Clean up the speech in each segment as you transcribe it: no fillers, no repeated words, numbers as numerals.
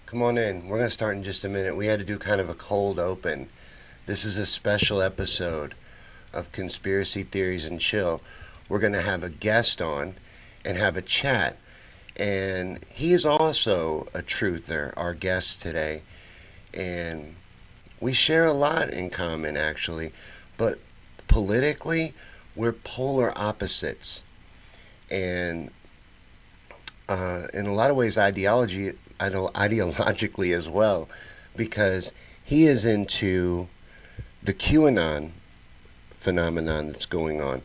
Come on in. We're going to start in just a minute. We had to do kind of a cold open. This is a special episode of Conspiracy Theories and Chill. We're going to have a guest on and have a chat. And he is also a truther, our guest today. And we share a lot in common, actually. But politically, we're polar opposites. And in a lot of ways, ideologically as well, because he is into the QAnon phenomenon that's going on,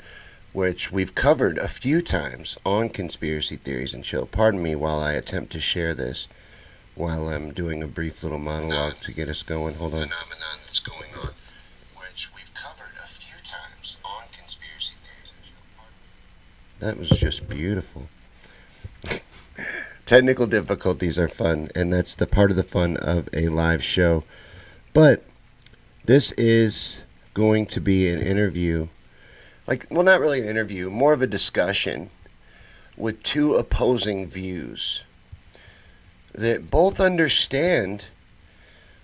which we've covered a few times on Conspiracy Theories and Chill. Pardon me while I attempt to share this while I'm doing a brief little monologue to get us going. Hold on. Phenomenon that's going on, which we've covered a few times on Conspiracy Theories and Chill. That was just beautiful. Technical difficulties are fun, and that's the part of the fun of a live show. But this is going to be an interview, well, not really an interview, more of a discussion with two opposing views that both understand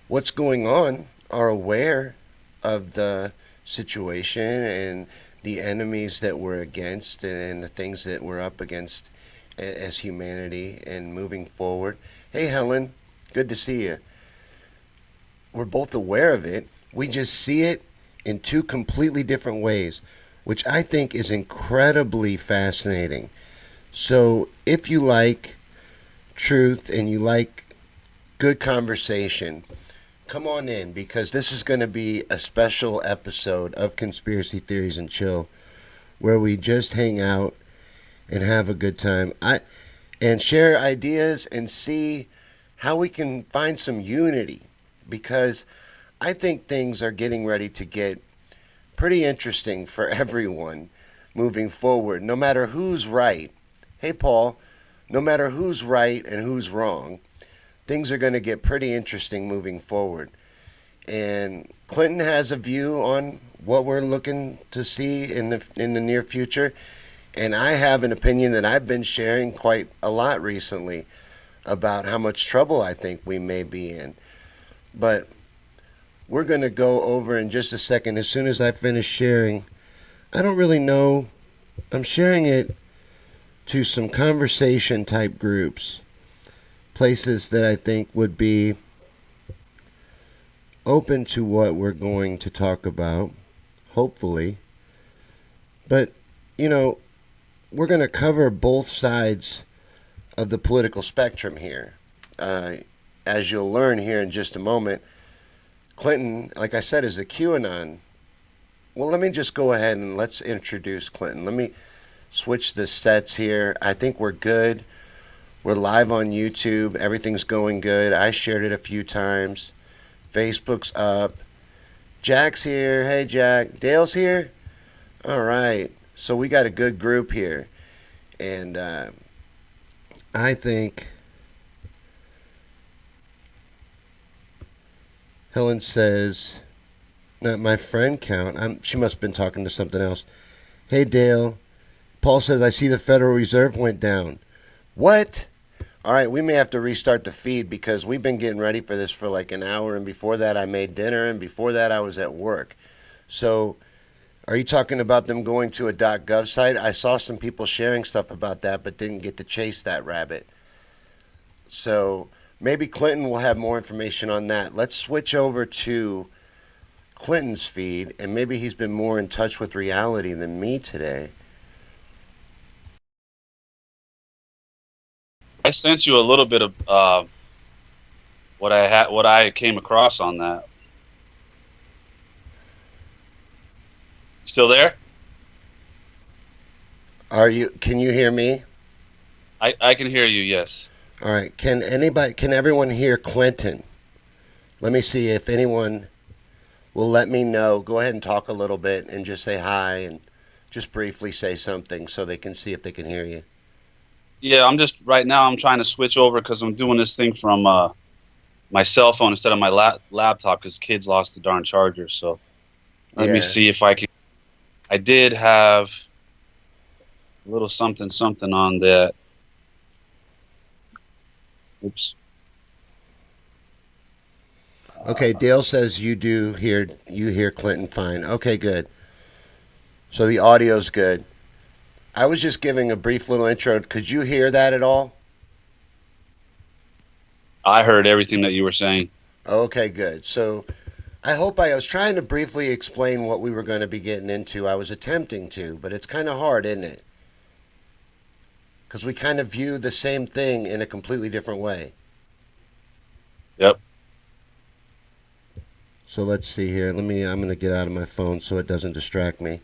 what's going on, are aware of the situation and the enemies that we're against and the things that we're up against as humanity and moving forward. Hey, Helen, good to see you. We're both aware of it. We just see it in two completely different ways, which I think is incredibly fascinating. So, if you like truth and you like good conversation, come on in because this is going to be a special episode of Conspiracy Theories and Chill where we just hang out and have a good time. And share ideas and see how we can find some unity because I think things are getting ready to get pretty interesting for everyone moving forward, no matter who's right. Hey, Paul, no matter who's right and who's wrong, things are going to get pretty interesting moving forward. And Clinton has a view on what we're looking to see in the near future. And I have an opinion that I've been sharing quite a lot recently about how much trouble I think we may be in. But we're going to go over in just a second. As soon as I finish sharing, I don't really know. I'm sharing it to some conversation type groups, places that I think would be open to what we're going to talk about, hopefully. But, you know, we're going to cover both sides of the political spectrum here. As you'll learn here in just a moment, Clinton, like I said, is a QAnon. Well, let me just go ahead and let's introduce Clinton. Let me switch the sets here. I think we're good. We're live on YouTube. Everything's going good. I shared it a few times. Facebook's up. Jack's here. Hey, Jack. Dale's here? All right. So we got a good group here. And I think Helen says, not my friend count. She must have been talking to something else. Hey, Dale. Paul says, I see the Federal Reserve went down. What? All right, we may have to restart the feed because we've been getting ready for this for like an hour. And before that, I made dinner. And before that, I was at work. So are you talking about them going to a .gov site? I saw some people sharing stuff about that, but didn't get to chase that rabbit. So maybe Clinton will have more information on that. Let's switch over to Clinton's feed, and maybe he's been more in touch with reality than me today. I sent you a little bit of what I came across on that. Still there? Can you hear me? I can hear you. Yes. All right. Can everyone hear Clinton? Let me see if anyone will let me know. Go ahead and talk a little bit and just say hi and just briefly say something so they can see if they can hear you. Yeah. I'm just right now. I'm trying to switch over because I'm doing this thing from my cell phone instead of my laptop because kids lost the darn charger. So let me Yeah. see if I can. I did have a little something on that. Oops. Okay, Dale says you hear Clinton fine. Okay, good. So the audio's good. I was just giving a brief little intro. Could you hear that at all? I heard everything that you were saying. Okay, good. So I was trying to briefly explain what we were going to be getting into. I was attempting to, but it's kind of hard, isn't it? Because we kind of view the same thing in a completely different way. Yep. So let's see here. I'm going to get out of my phone so it doesn't distract me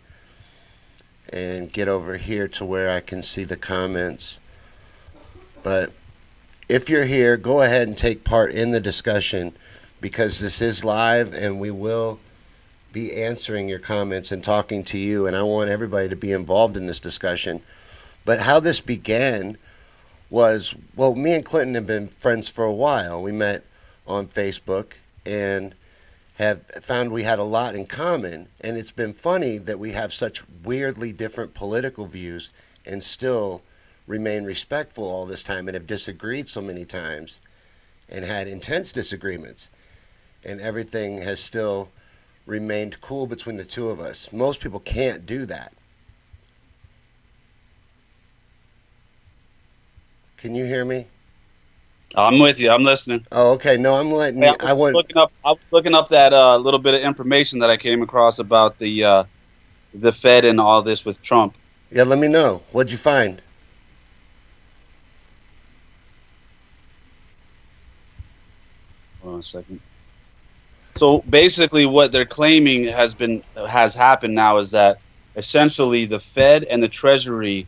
and get over here to where I can see the comments. But if you're here, go ahead and take part in the discussion because this is live and we will be answering your comments and talking to you. And I want everybody to be involved in this discussion. But how this began was, well, me and Clinton have been friends for a while. We met on Facebook and have found we had a lot in common. And it's been funny that we have such weirdly different political views and still remain respectful all this time and have disagreed so many times and had intense disagreements. And everything has still remained cool between the two of us. Most people can't do that. Can you hear me? I'm with you. I'm listening. Oh, okay. No, I'm letting Hey, you. I want. I was looking up that little bit of information that I came across about the Fed and all this with Trump. Yeah, let me know. What'd you find? Hold on a second. So basically, what they're claiming has happened now is that essentially the Fed and the Treasury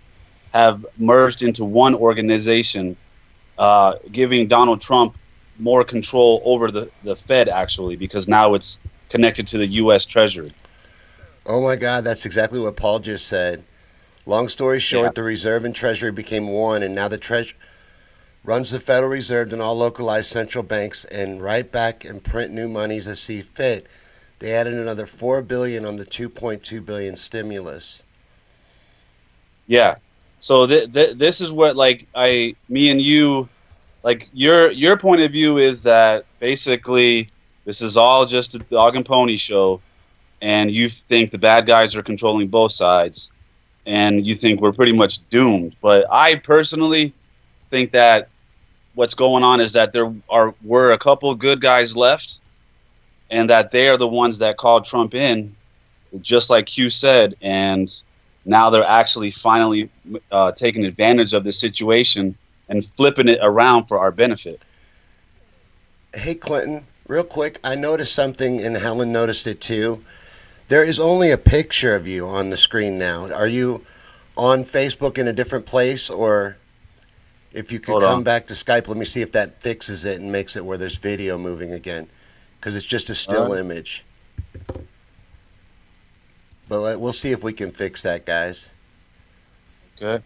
have merged into one organization, giving Donald Trump more control over the Fed actually, because now it's connected to the U.S. Treasury. Oh my God, that's exactly what Paul just said. Long story Yeah. short, the Reserve and Treasury became one, and now the Treasury runs the Federal Reserve and all localized central banks, and write back and print new monies as see fit. They added another $4 billion on the 2.2 billion stimulus. Yeah. So this is what like me and you, like your point of view is that basically this is all just a dog and pony show, and you think the bad guys are controlling both sides, and you think we're pretty much doomed. But I personally think that what's going on is that were a couple of good guys left, and that they are the ones that called Trump in, just like Q said, and now they're actually finally taking advantage of the situation and flipping it around for our benefit. Hey, Clinton, real quick, I noticed something, and Helen noticed it too. There is only a picture of you on the screen now. Are you on Facebook in a different place, or if you could Hold come on. back to Skype, let me see if that fixes it and makes it where there's video moving again, because it's just a All still right. image. But we'll see if we can fix that, guys. Okay.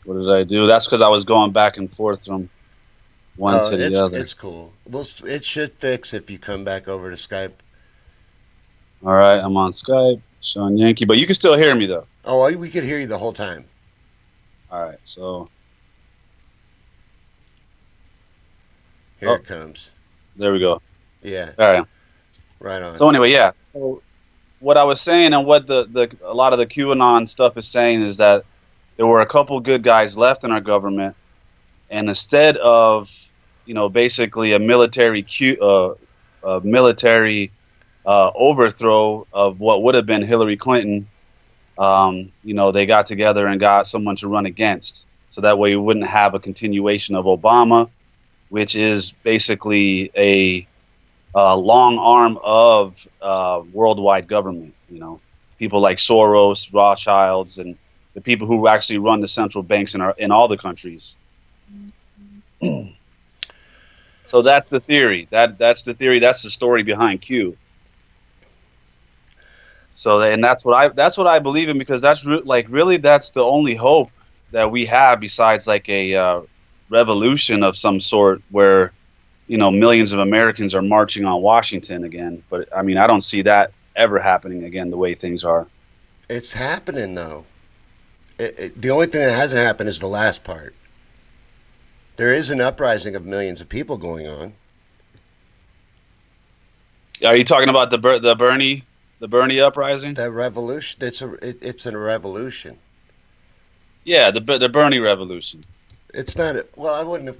What did I do? That's because I was going back and forth from one Oh, to the other. it's cool. It should fix if you come back over to Skype. All right, I'm on Skype, Sean Yankee, but you can still hear me though. Oh, we could hear you the whole time. All right, so Here oh, it comes. there we go. Yeah, All right. right on. So anyway, yeah. So what I was saying and what the a lot of the QAnon stuff is saying is that there were a couple good guys left in our government, and instead of basically a military overthrow of what would have been Hillary Clinton, they got together and got someone to run against, so that way we wouldn't have a continuation of Obama, which is basically a long arm of worldwide government. People like Soros, Rothschilds, and the people who actually run the central banks in all the countries. So that's the theory. That's the theory. That's the story behind Q. So and that's what I believe in, because really that's the only hope that we have, besides like a revolution of some sort where millions of Americans are marching on Washington again. But I mean, I don't see that ever happening again the way things are. It's happening though. The only thing that hasn't happened is the last part. There is an uprising of millions of people going on. Are you talking about the Bernie uprising? That revolution. It's a revolution. Yeah, the Bernie revolution. It's not. Well, I wouldn't have.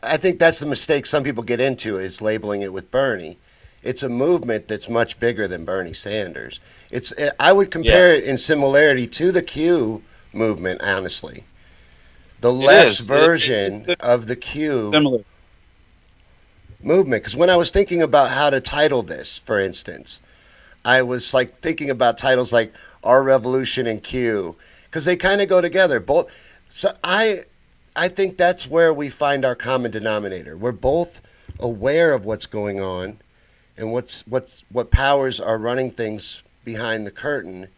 I think that's the mistake some people get into is labeling it with Bernie. It's a movement that's much bigger than Bernie Sanders. It's. I would Yeah, compare it in similarity to the Q movement. Honestly, the it left's is. version It's of the Q similar. movement. Because when I was thinking about how to title this, for instance, I was like thinking about titles like Our Revolution and Q because they kind of go together. Both. So I think that's where we find our common denominator. We're both aware of what's going on and what powers are running things behind the curtain.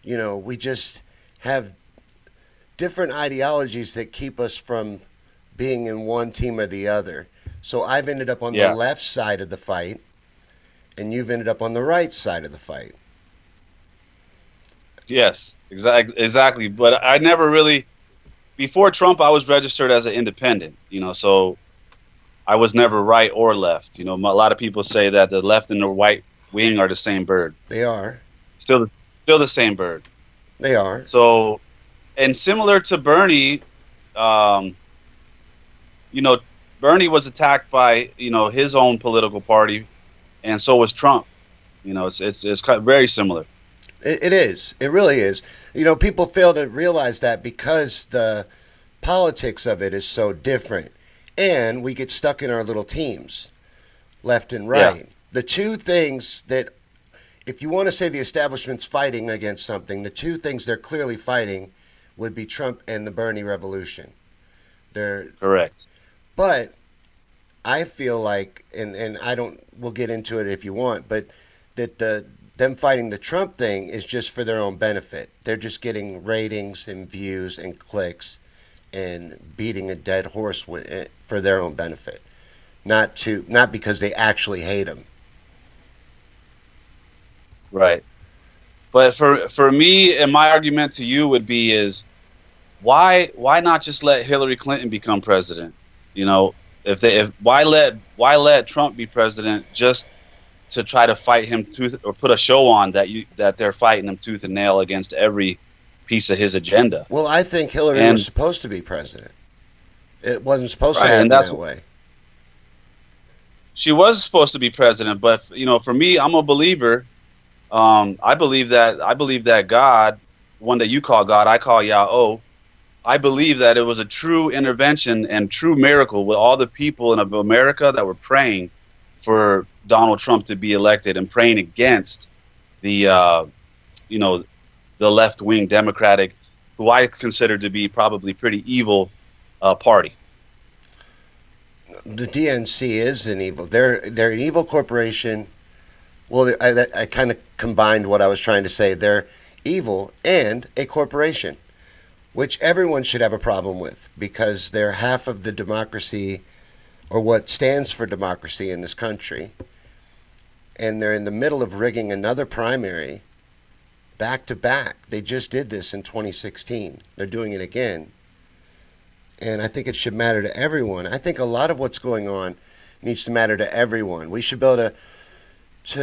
You know, we just have different ideologies that keep us from being in one team or the other. So I've ended up on the Yeah. left side of the fight and you've ended up on the right side of the fight. Yes. Exactly. But I never really before Trump. I was registered as an independent. So I was never right or left. A lot of people say that the left and the right wing are the same bird. They are. Still, still the same bird. They are. So, and similar to Bernie, um, you know, Bernie was attacked by his own political party, and so was Trump. It's kind of very similar. It is. It really is. You know, people fail to realize that because the politics of it is so different. And we get stuck in our little teams, left and Yeah, right. The two things that, if you want to say the establishment's fighting against something, the two things they're clearly fighting would be Trump and the Bernie Revolution. They're, correct. but I feel like, and I don't, we'll get into it if you want, but that them fighting the Trump thing is just for their own benefit. They're just getting ratings and views and clicks and beating a dead horse for their own benefit, not because they actually hate him. Right. But for me, and my argument to you would be is why not just let Hillary Clinton become president? You know, if why let Trump be president just to try to fight him tooth or put a show on that they're fighting him tooth and nail against every piece of his agenda. Well, I think Hillary was And supposed to be president. It wasn't supposed to right, and happen that's that way. she was supposed to be president, but for me, I'm a believer. I believe that God, one that you call God, I call Yah. I believe that it was a true intervention and true miracle with all the people in America that were praying for Donald Trump to be elected and praying against the you know the left wing Democratic, who I consider to be probably pretty evil party. The DNC is an evil. They're an evil corporation. Well, I kind of combined what I was trying to say. They're evil and a corporation, which everyone should have a problem with because they're half of the democracy or what stands for democracy in this country. And they're in the middle of rigging another primary back to back. They just did this in 2016. They're doing it again. And I think it should matter to everyone. I think a lot of what's going on needs to matter to everyone. We should be able to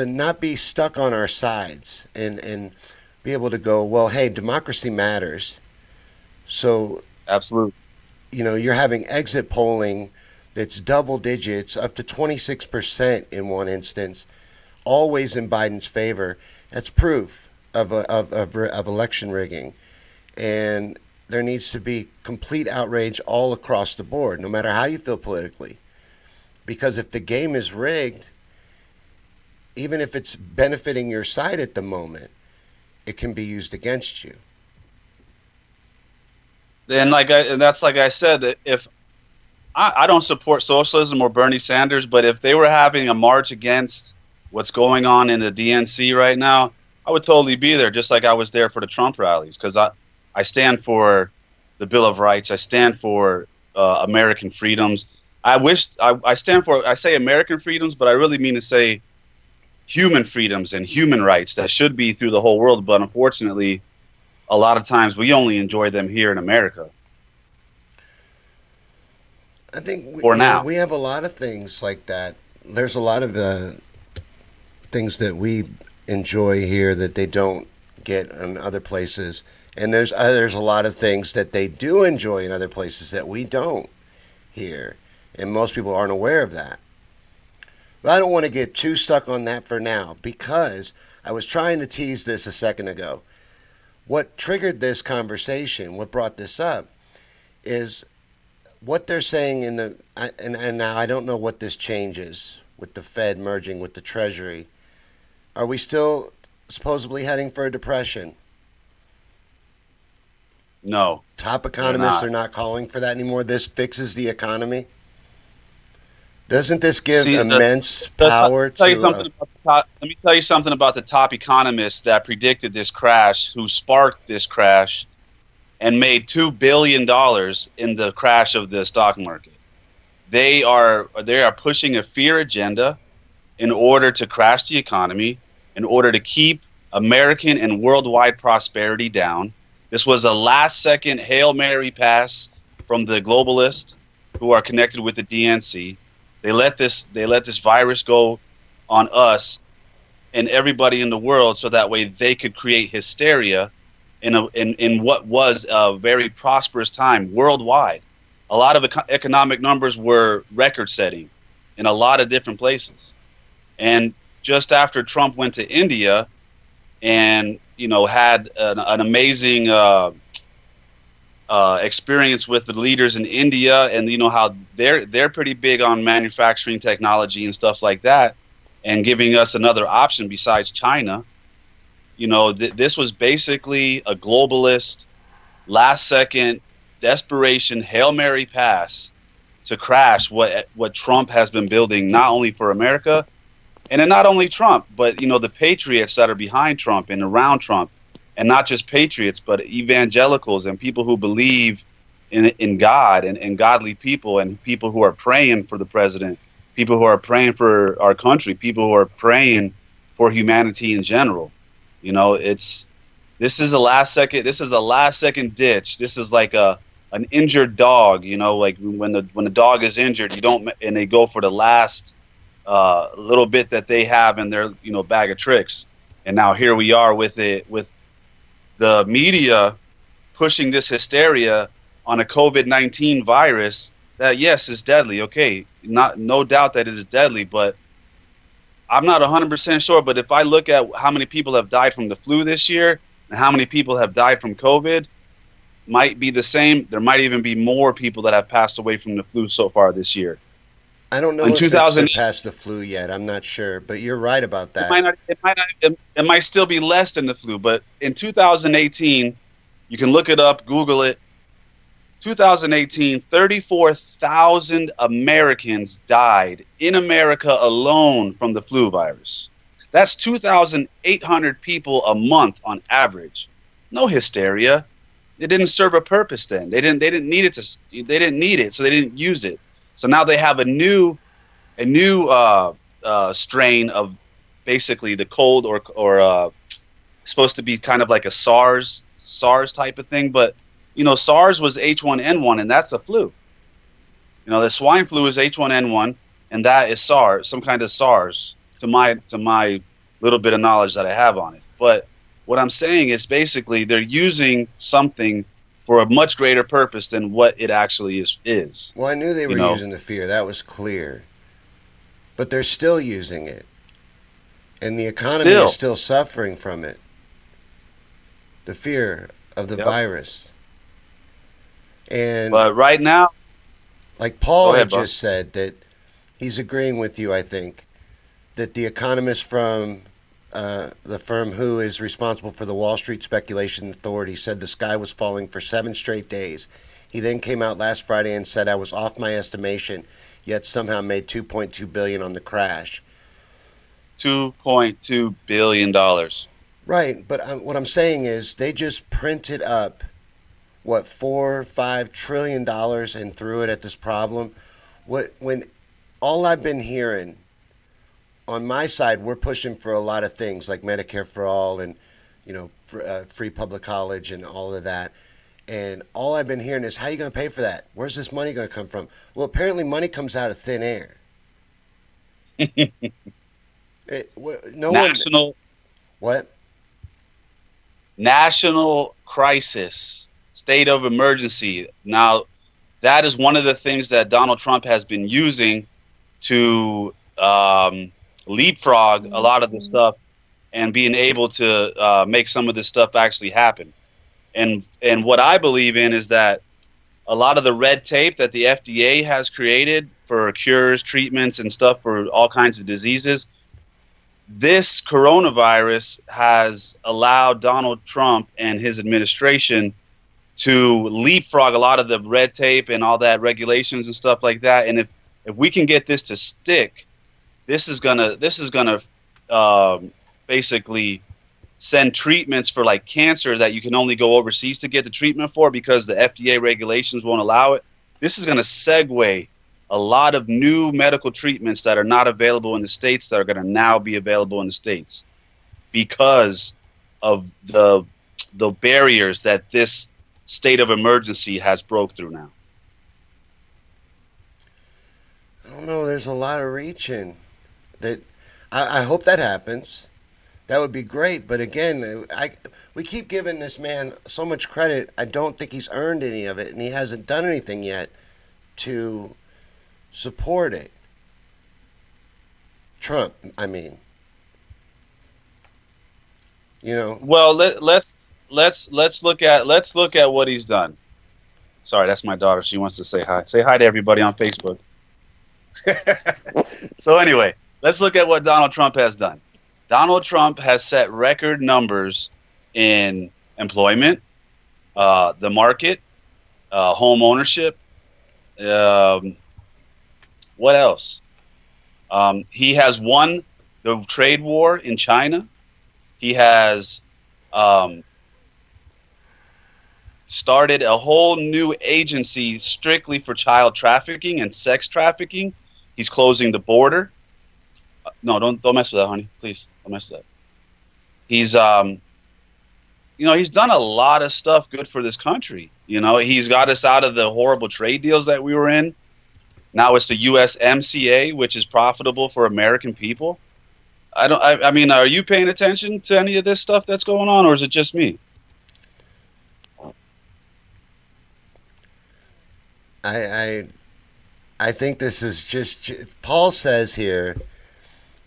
not be stuck on our sides and be able to go, well, hey, democracy matters. So, Absolutely. you're having exit polling that's double digits, up to 26% in one instance, always in Biden's favor. That's proof of election rigging. And there needs to be complete outrage all across the board, no matter how you feel politically. Because if the game is rigged, even if it's benefiting your side at the moment, it can be used against you. And that's like I said, that if I don't support socialism or Bernie Sanders, but if they were having a march against what's going on in the DNC right now, I would totally be there, just like I was there for the Trump rallies, because I stand for the Bill of Rights. I stand for American freedoms. I stand for, I say American freedoms, but I really mean to say human freedoms and human rights that should be through the whole world. But unfortunately, a lot of times we only enjoy them here in America I think for now. we have a lot of things like that. There's a lot of things that we enjoy here that they don't get in other places. And there's a lot of things that they do enjoy in other places that we don't here. And most people aren't aware of that. But I don't want to get too stuck on that for now because I was trying to tease this a second ago. What triggered this conversation, what brought this up, is what they're saying in the and now I don't know what this changes with the Fed merging with the Treasury. Are we still supposedly heading for a depression? No, Top they're economists not. are not calling for that anymore. This fixes the economy. Doesn't this give See, immense power tell you to something about the top, let me tell you something about the top economists that predicted this crash, who sparked this crash, and made $2 billion in the crash of the stock market. They are pushing a fear agenda in order to crash the economy, in order to keep American and worldwide prosperity down. This was a last second Hail Mary pass from the globalists who are connected with the DNC. They let this virus go on us and everybody in the world so that way they could create hysteria in what was a very prosperous time worldwide. A lot of economic numbers were record setting in a lot of different places. And just after Trump went to India and had an amazing experience with the leaders in India, and how they're pretty big on manufacturing technology and stuff like that, and giving us another option besides China. This was basically a globalist last second desperation Hail Mary pass to crash what Trump has been building, not only for America, and then not only Trump, but the patriots that are behind Trump and around Trump, and not just patriots, but evangelicals and people who believe in God and godly people, and people who are praying for the president, people who are praying for our country, people who are praying for humanity in general. It's this is a last second ditch. This is like an injured dog. Like when the dog is injured, you don't and they go for the last little bit that they have in their bag of tricks. And now here we are with it, with the media pushing this hysteria on a COVID-19 virus that, yes, is deadly. Okay, no doubt that it is deadly, but I'm not 100% sure. But if I look at how many people have died from the flu this year and how many people have died from COVID, might be the same. There might even be more people that have passed away from the flu so far this year. I don't In know if it's 2000, surpassed the flu yet. I'm not ssure, but you're right about it that. might not. It might still be less than the flu. But in 2018, you can look it up, Google it. 2018, 34,000 Americans died in America alone from the flu virus. That's 2,800 people a month on average. No hysteria. It didn't serve a purpose then. They didn't need it to. They didn't need it, so they didn't use it. So now they have a new strain of basically the cold, or supposed to be kind of like a SARS type of thing. But SARS was H1N1, and that's a flu. The swine flu is H1N1, and that is SARS, some kind of SARS, to my little bit of knowledge that I have on it. But what I'm saying is basically they're using something for a much greater purpose than what it actually is. Well, I knew they You were know, using the fear. That was clear. But they're still using it. And the economy is still, still suffering from it. The fear of the yep. virus. And But right now, like Paul go had ahead, boss. just said, that he's agreeing with you, I think, that the economist from the firm who is responsible for the Wall Street Speculation Authority said the sky was falling for 7 straight days. He then came out last Friday and said I was off my estimation, yet somehow made 2.2 billion on the crash. $2.2 billion. Right, but what I'm saying is they just printed up what 4 or 5 trillion dollars and threw it at this problem. What when all I've been hearing on my side, we're pushing for a lot of things like Medicare for all and free public college and all of that. And all I've been hearing is how are you going to pay for that? Where's this money going to come from? Well, apparently money comes out of thin air. No one. National What? national crisis, state of emergency. Now, that is one of the things that Donald Trump has been using to leapfrog a lot of the stuff and being able to make some of this stuff actually happen. And what I believe in is that a lot of the red tape that the FDA has created for cures, treatments, and stuff for all kinds of diseases, this coronavirus has allowed Donald Trump and his administration to leapfrog a lot of the red tape and all that regulations and stuff like that. And if we can get this to stick, this is gonna basically send treatments for like cancer that you can only go overseas to get the treatment for because the FDA regulations won't allow it. This is going to segue a lot of new medical treatments that are not available in the States that are going to now be available in the States because of the barriers that this state of emergency has broke through now. I don't know. There's a lot of reaching. That I hope that happens. That would be great. But again, we keep giving this man so much credit. I don't think he's earned any of it, and he hasn't done anything yet to support it. Trump, I mean, you know. Well, let's look at what he's done. Sorry, that's my daughter. She wants to say hi. Say hi to everybody on Facebook. So anyway, let's look at what Donald Trump has done. Donald Trump has set record numbers in employment, the market, home ownership. Um, what else? He has won the trade war in China. He has um, started a whole new agency strictly for child trafficking and sex trafficking. He's closing the border. No, don't mess with that, honey. Please don't mess with that. He's he's done a lot of stuff good for this country. He's got us out of the horrible trade deals that we were in. Now it's the USMCA, which is profitable for American people. I mean, are you paying attention to any of this stuff that's going on, or is it just me? I I think this is just. Paul says here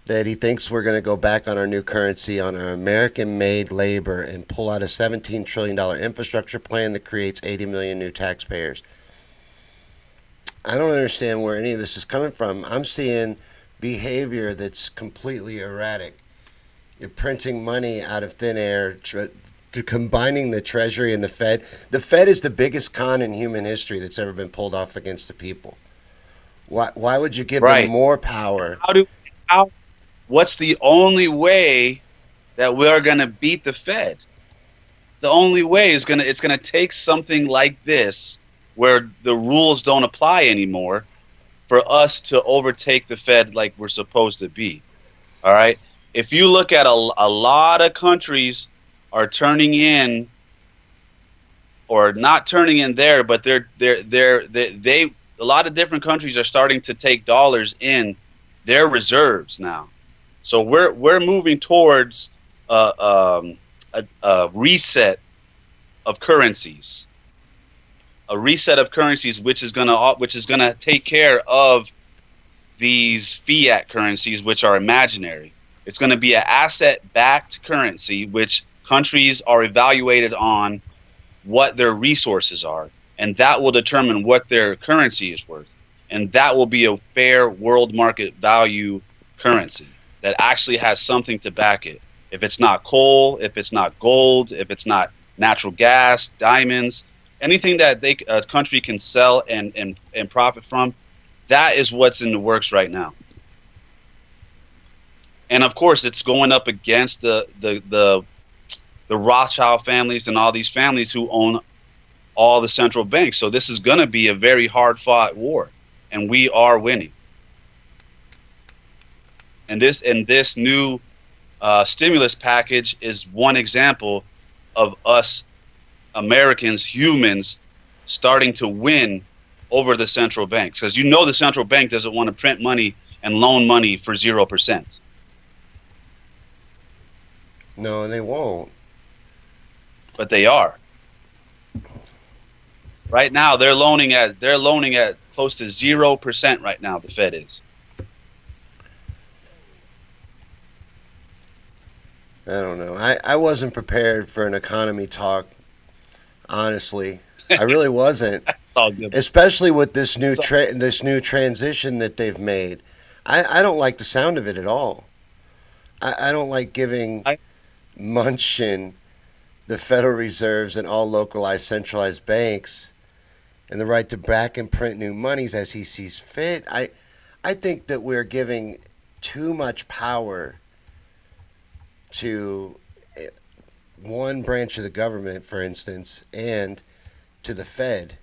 that he thinks we're going to go back on our new currency on our American-made labor and pull out a $17 trillion infrastructure plan that creates 80 million new taxpayers. I don't understand where any of this is coming from. I'm seeing behavior that's completely erratic. You're printing money out of thin air, to combining the Treasury and the Fed. The Fed is the biggest con in human history that's ever been pulled off against the people. Why would you give them Right. more power? How what's the only way that we're going to beat the Fed? The only way is it's going to take something like this where the rules don't apply anymore for us to overtake the Fed like we're supposed to be. All right? If you look at a lot of countries are turning in or not turning in there, but they a lot of different countries are starting to take dollars in their reserves now. So we're moving towards a reset of currencies, which is gonna take care of these fiat currencies, which are imaginary. It's going to be an asset-backed currency, which countries are evaluated on what their resources are, and that will determine what their currency is worth. And that will be a fair world market value currency that actually has something to back it. If it's not coal, if it's not gold, if it's not natural gas, diamonds, anything that a country can sell and profit from, that is what's in the works right now. And of course, it's going up against the Rothschild families and all these families who own all the central banks. So this is going to be a very hard fought war, and we are winning. And this new stimulus package is one example of us Americans, humans, starting to win over the central banks, because the central bank doesn't want to print money and loan money for 0%. No, they won't. but they are. Right now, they're loaning at close to 0% right now. The Fed is. I don't know. I wasn't prepared for an economy talk, honestly. I really wasn't. It's all good. Especially with this new So this new transition that they've made. I don't like the sound of it at all. I don't like giving I, Munchin the Federal Reserves and all localized centralized banks and the right to back and print new monies as he sees fit. I think that we're giving too much power to one branch of the government, for instance, and to the Fed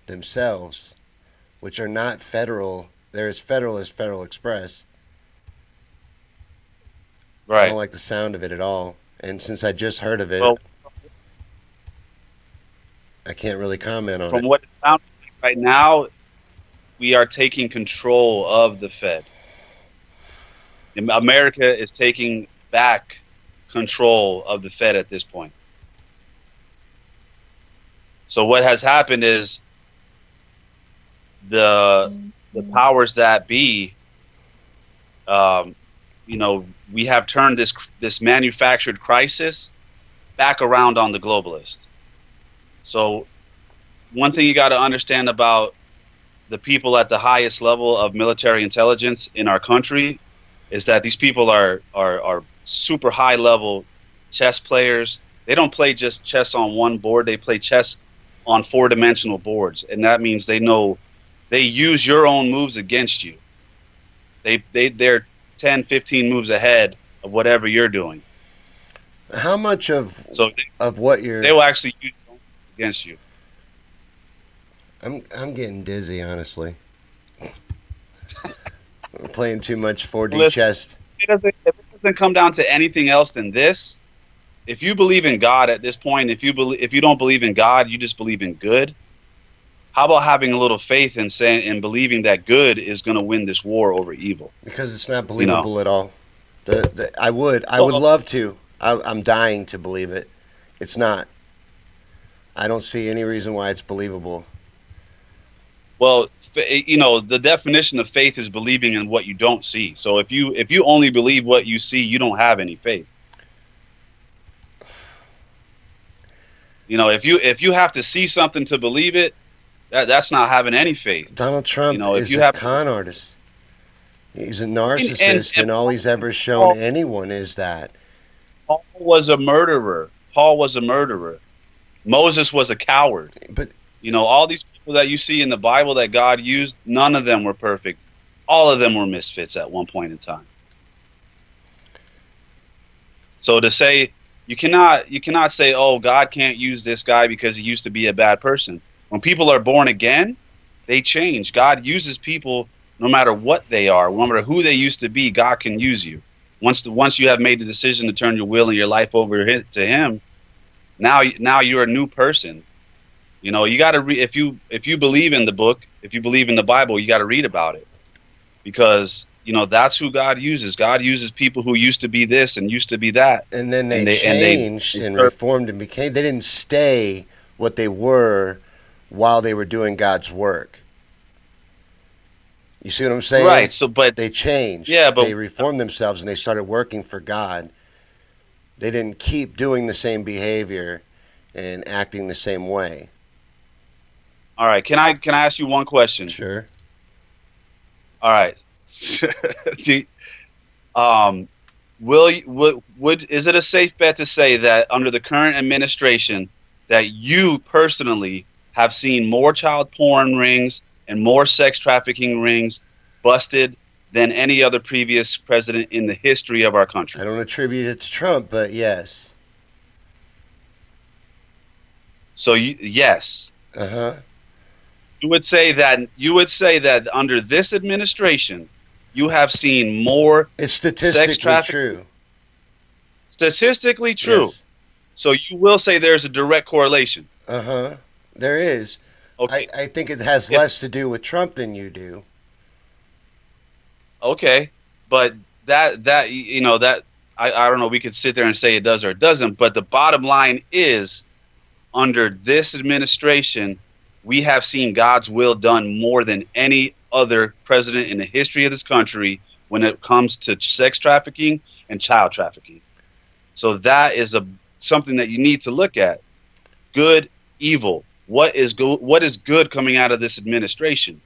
themselves, which are not federal. They're as federal as Federal Express. I don't right. like the sound of it at all. And since I just heard of it, Well, I can't really comment on from it. what it sounds like right now, we are taking control of the Fed. America is taking back control of the Fed at this point. So what has happened is the powers that be, um, we have turned this manufactured crisis back around on the globalist. So one thing you got to understand about the people at the highest level of military intelligence in our country is that these people are super high level chess players. They don't play just chess on one board. They play chess on four-dimensional boards, and that means they use your own moves against you. They're 10, 15 moves ahead of whatever you're doing. How much So of what they you're will actually use your own moves against you. I'm getting dizzy, honestly. I'm playing too much 4D Listen, chess. if it doesn't come down to anything else than this, if you believe in God at this point, if you don't believe in God, you just believe in good. How about having a little faith and saying and believing that good is going to win this war over evil? Because it's not You know. believable at all. I would Well, love to. I'm dying to believe it. It's not. I don't see any reason why it's believable. well, the definition of faith is believing in what you don't see. So if you only believe what you see, you don't have any faith. If you have to see something to believe it, that's not having any faith. Donald Trump If is you a have to, con artist. He's a and narcissist, and all he's ever shown Paul, anyone is that. Paul was a murderer. Paul was a murderer. Moses was a coward. But All these people that you see in the Bible that God used, none of them were perfect. All of them were misfits at one point in time. So to say you cannot say, oh, God can't use this guy because he used to be a bad person. When people are born again, they change. God uses people no matter what they are, no matter who they used to be. God can use you. Once you have made the decision to turn your will and your life over to Him, now you're a new person. You got to read if you believe in the book, if you believe in the Bible, you got to read about it because that's who God uses. God uses people who used to be this and used to be that, and then they and they changed and reformed and became. They didn't stay what they were while they were doing God's work. You see what I'm saying? right. So, but They changed. yeah, They but reformed themselves and they started working for God. They didn't keep doing the same behavior and acting the same way. all right. Can I ask you one question? Sure. All right. Do, um, would is it a safe bet to say that under the current administration that you personally have seen more child porn rings and more sex trafficking rings busted than any other previous president in the history of our I country? don't attribute it to Trump, but yes. So yes, Uh huh. you would say that under this administration you have seen more It's sex statistically trafficking. true. Statistically true. Yes. So you will say there's a direct correlation. Uh huh. There is. Okay. I think it has If less to do with Trump than you do. okay, but that I don't know. We could sit there and say it does or it doesn't, but the bottom line is, under this administration, we have seen God's will done more than any other president in the history of this country when it comes to sex trafficking and child trafficking. So that is a something that you need to look at. Good, evil. What is good? What is good coming out of this administration?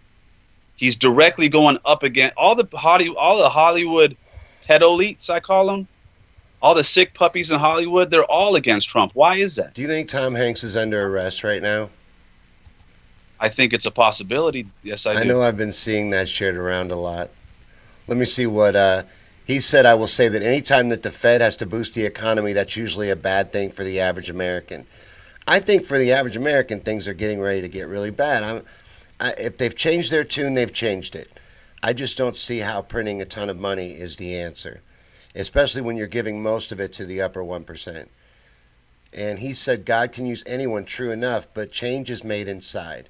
He's directly going up against all the Hollywood pedo elites, I call them, all the sick puppies in Hollywood. They're all against Trump. Why is that? Do you think Tom Hanks is under arrest right now? I think it's a possibility. Yes, I I do. know I've been seeing that shared around a lot. Let me see what he said. I will say that anytime that the Fed has to boost the economy, that's usually a bad thing for the average American. I think for the average American, things are getting ready to get really bad. If they've changed their tune, they've changed it. I just don't see how printing a ton of money is the answer, especially when you're giving most of it to the upper 1%. And he said God can use anyone, true enough, but change is made inside.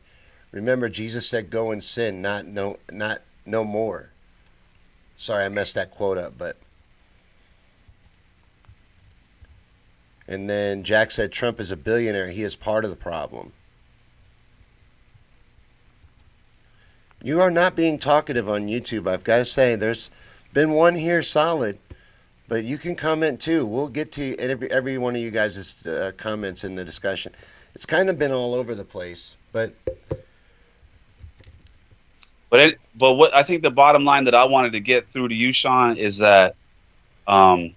Remember, Jesus said, "Go and sin, not no more." Sorry, I messed that quote up, but. And then Jack said Trump is a billionaire. He is part of the problem. You are not being talkative on YouTube. I've got to say, there's been one here solid, but you can comment too. We'll get to every one of you guys' comments in the discussion. It's kind of been all over the place, but But what I think the bottom line that I wanted to get through to you, Sean, is that um,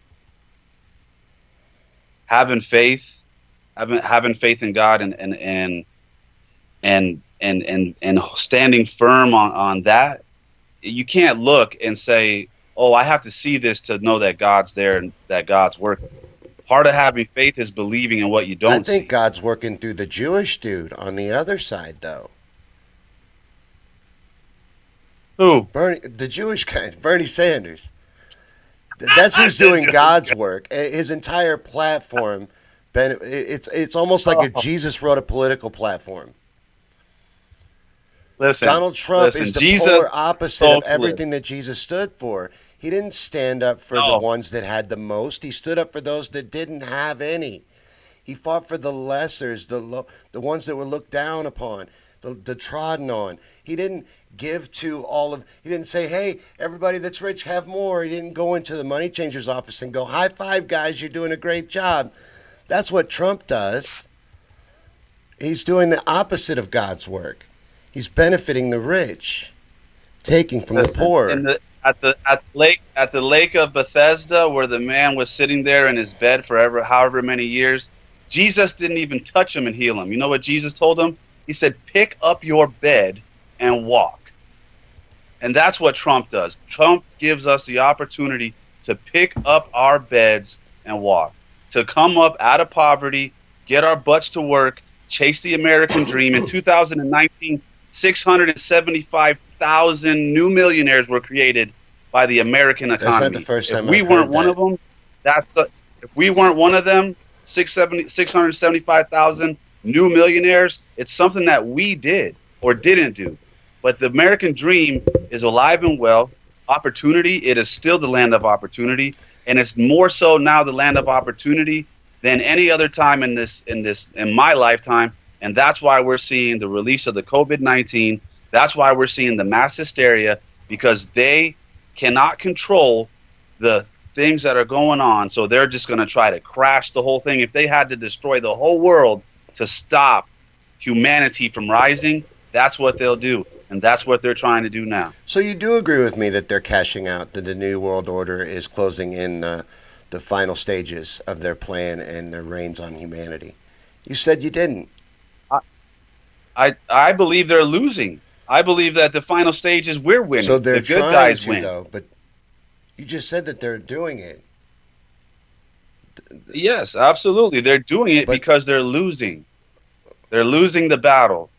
having faith, having faith in God, and standing firm on that. You can't look and say, "Oh, I have to see this to know that God's there and that God's working." Part of having faith is believing in what you I don't think see. God's working through the Jewish dude on the other side, though. Who? The Jewish guy, Bernie Sanders. That's who's doing God's work. His entire platform, it's almost like if Oh, Jesus wrote a political platform. listen, Donald Trump is listen. the Jesus, polar opposite of socialist. everything that Jesus stood for. He didn't stand up for the No, ones that had the most. He stood up for those that didn't have any. He fought for the lessers, the ones that were looked down upon, the trodden on. He didn't give to all of. He didn't say, "Hey, everybody that's rich, have more." He didn't go into the money changer's office and go, "High five, guys, you're doing a great job." That's what Trump does. He's doing the opposite of God's work. He's benefiting the rich, taking from the listen. poor. In the at the lake of Bethesda, where the man was sitting there in his bed forever, however many years, Jesus didn't even touch him and heal him. You know what Jesus told him? He said, "Pick up your bed and walk." And that's what Trump does. Trump gives us the opportunity to pick up our beds and walk, to come up out of poverty, get our butts to work, chase the American dream. In 2019, 675,000 new millionaires were created by the American That's not the economy. first If time we I've weren't heard one that. of them, if we weren't one of them, 675,000 new millionaires, it's something that we did or didn't do. But the American dream is alive and well. Opportunity, it is still the land of opportunity, and it's more so now the land of opportunity than any other time in my lifetime. And that's why we're seeing the release of the COVID-19. That's why we're seeing the mass hysteria, because they cannot control the things that are going on. So they're just going to try to crash the whole thing. If they had to destroy the whole world to stop humanity from rising, that's what they'll do. And that's what they're trying to do now. So you do agree with me that they're cashing out, that the New World Order is closing in the final stages of their plan and their reigns on humanity. You said you didn't. I believe they're losing. I believe that the final stage is we're So winning. they're The good trying guys to, win. though, but you just said that they're doing it. Yes, absolutely. They're doing it But because they're losing. They're losing the battle.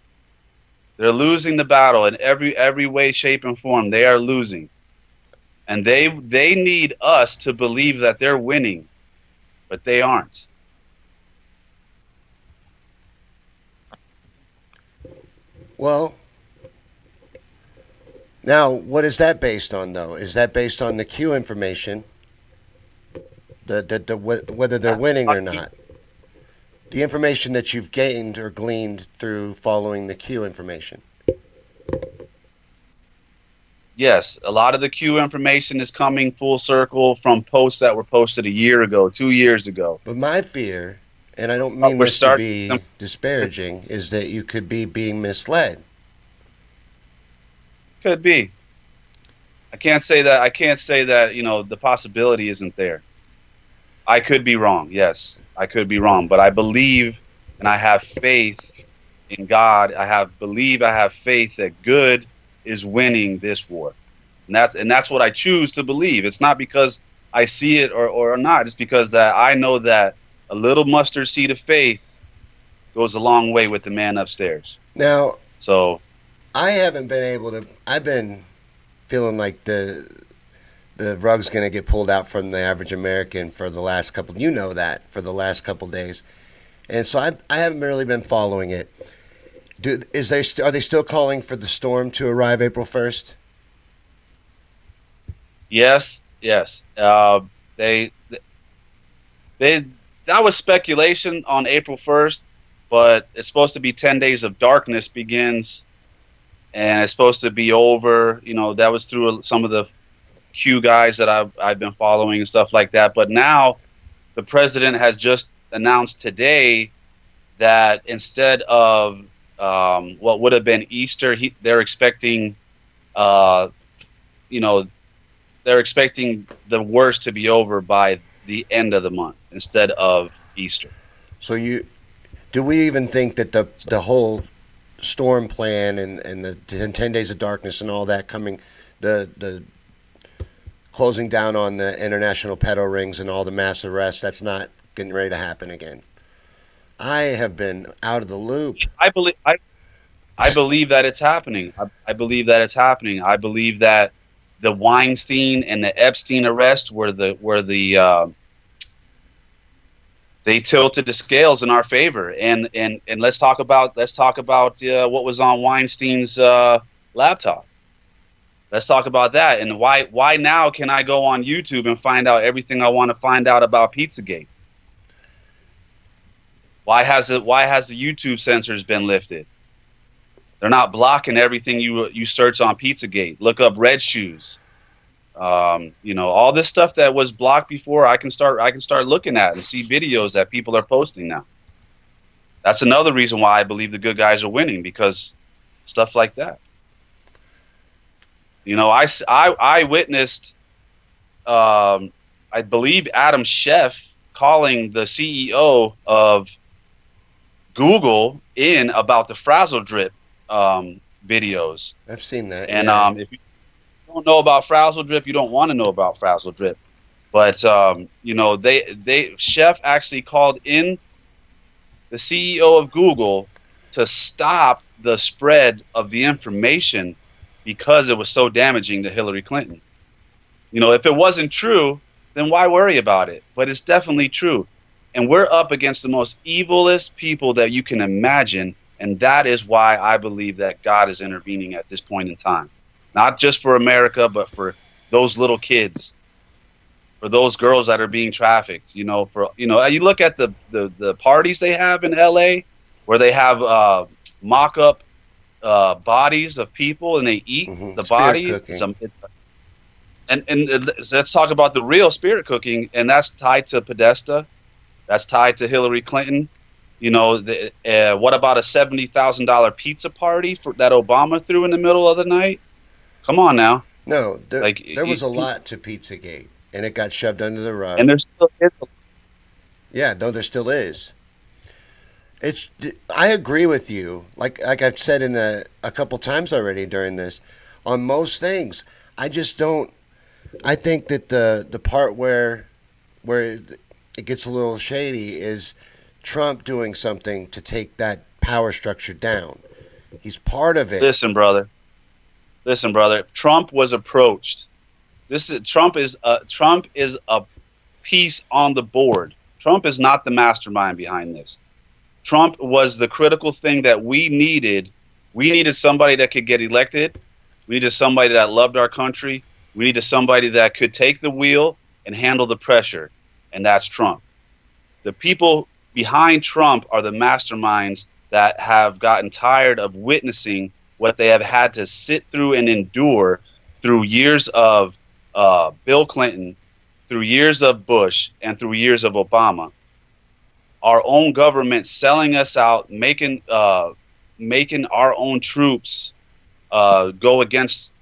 They're losing the battle in every way, shape, and form. They are losing. And they need us to believe that they're winning, but they aren't. well, now what is that based on, though? Is that based on the Q information? Whether they're winning or not. The information that you've gained or gleaned through following the Q information. Yes, a lot of the Q information is coming full circle from posts that were posted a year ago, 2 years ago. But my fear, and I don't But mean we're this to starting. be disparaging, is that you could be being misled. Could be. I can't say that. I can't say that. The possibility isn't there. I could be wrong. Yes, I could be wrong, but I believe and I have faith in God. I have faith that good is winning this war. And that's what I choose to believe. It's not because I see it or not. It's because that I know that a little mustard seed of faith goes a long way with the man upstairs. Now, So I haven't been able to. I've been feeling like the rug's going to get pulled out from the average American for the last couple. You know that for the last couple days, and so I haven't really been following it. Are they still calling for the storm to arrive April 1st? yes, yes. They they that was speculation on April 1st, but it's supposed to be 10 days of darkness begins, and it's supposed to be over. That was through some of the Q guys that I've been following and stuff like that. But now the president has just announced today that instead of what would have been Easter, they're expecting, uh, you know, they're expecting the worst to be over by the end of the month instead of Easter. So do we even think that the whole storm plan and the 10 days of darkness and all that coming, the closing down on the international pedo rings and all the mass arrests, that's not getting ready to happen again? I have been out of the loop. I believe that it's happening. I believe that it's happening. I believe that the Weinstein and the Epstein arrest they tilted the scales in our favor. And let's talk about what was on Weinstein's laptop. Let's talk about that, and why now can I go on YouTube and find out everything I want to find out about Pizzagate? Why has the YouTube censors been lifted? They're not blocking everything you search on Pizzagate. Look up Red Shoes. All this stuff that was blocked before, I can start looking at and see videos that people are posting now. That's another reason why I believe the good guys are winning, because stuff like that. I witnessed, I believe, Adam Schiff calling the CEO of Google in about the Frazzle Drip videos. I've seen that. And yeah. if you don't know about Frazzle Drip, you don't want to know about Frazzle Drip. But Chef actually called in the CEO of Google to stop the spread of the information because it was so damaging to Hillary Clinton. If it wasn't true, then why worry about it? But it's definitely true. And we're up against the most evilest people that you can imagine. And that is why I believe that God is intervening at this point in time. Not just for America, but for those little kids, for those girls that are being trafficked. You look at the parties they have in LA, where they have mock-up bodies of people and they eat the Spirit body. cooking. And let's talk about the real spirit cooking, and that's tied to Podesta. That's tied to Hillary Clinton. What about a $70,000 pizza party that Obama threw in the middle of the night? Come on now. No, there was a lot to Pizzagate, and it got shoved under the rug. And there still is. Yeah, no, there still is. I agree with you. Like I've said in a couple times already during this, on most things. I just don't. I think that the part where it gets a little shady is Trump doing something to take that power structure down. He's part of it. Listen, brother. Trump was approached. Trump is a piece on the board. Trump is not the mastermind behind this. Trump was the critical thing that we needed. We needed somebody that could get elected. We needed somebody that loved our country. We needed somebody that could take the wheel and handle the pressure. and that's Trump. The people behind Trump are the masterminds that have gotten tired of witnessing what they have had to sit through and endure through years of Bill Clinton, through years of Bush, and through years of Obama. Our own government selling us out, making our own troops go against,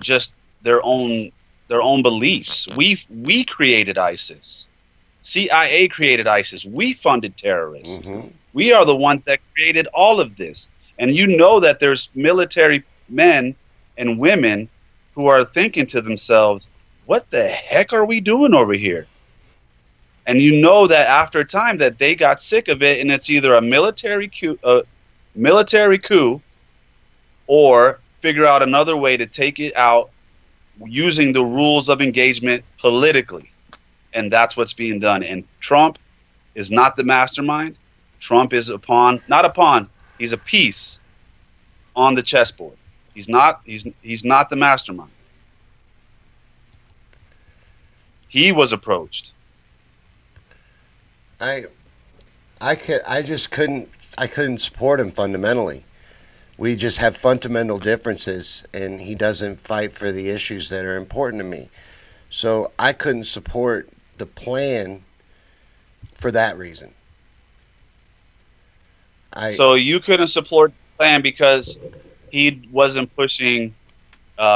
just their own beliefs. We created ISIS. CIA created ISIS. We funded terrorists. Mm-hmm. We are the ones that created all of this. And you know that there's military men and women who are thinking to themselves, what the heck are we doing over here? And you know that after a time that they got sick of it, and it's either a military coup, or figure out another way to take it out using the rules of engagement politically. And that's what's being done. And Trump is not the mastermind. Trump is not a pawn. He's a piece on the chessboard. He's not the mastermind. He was approached. I just couldn't support him fundamentally. We just have fundamental differences, and he doesn't fight for the issues that are important to me. So I couldn't support the plan for that reason. So you couldn't support the plan because he wasn't pushing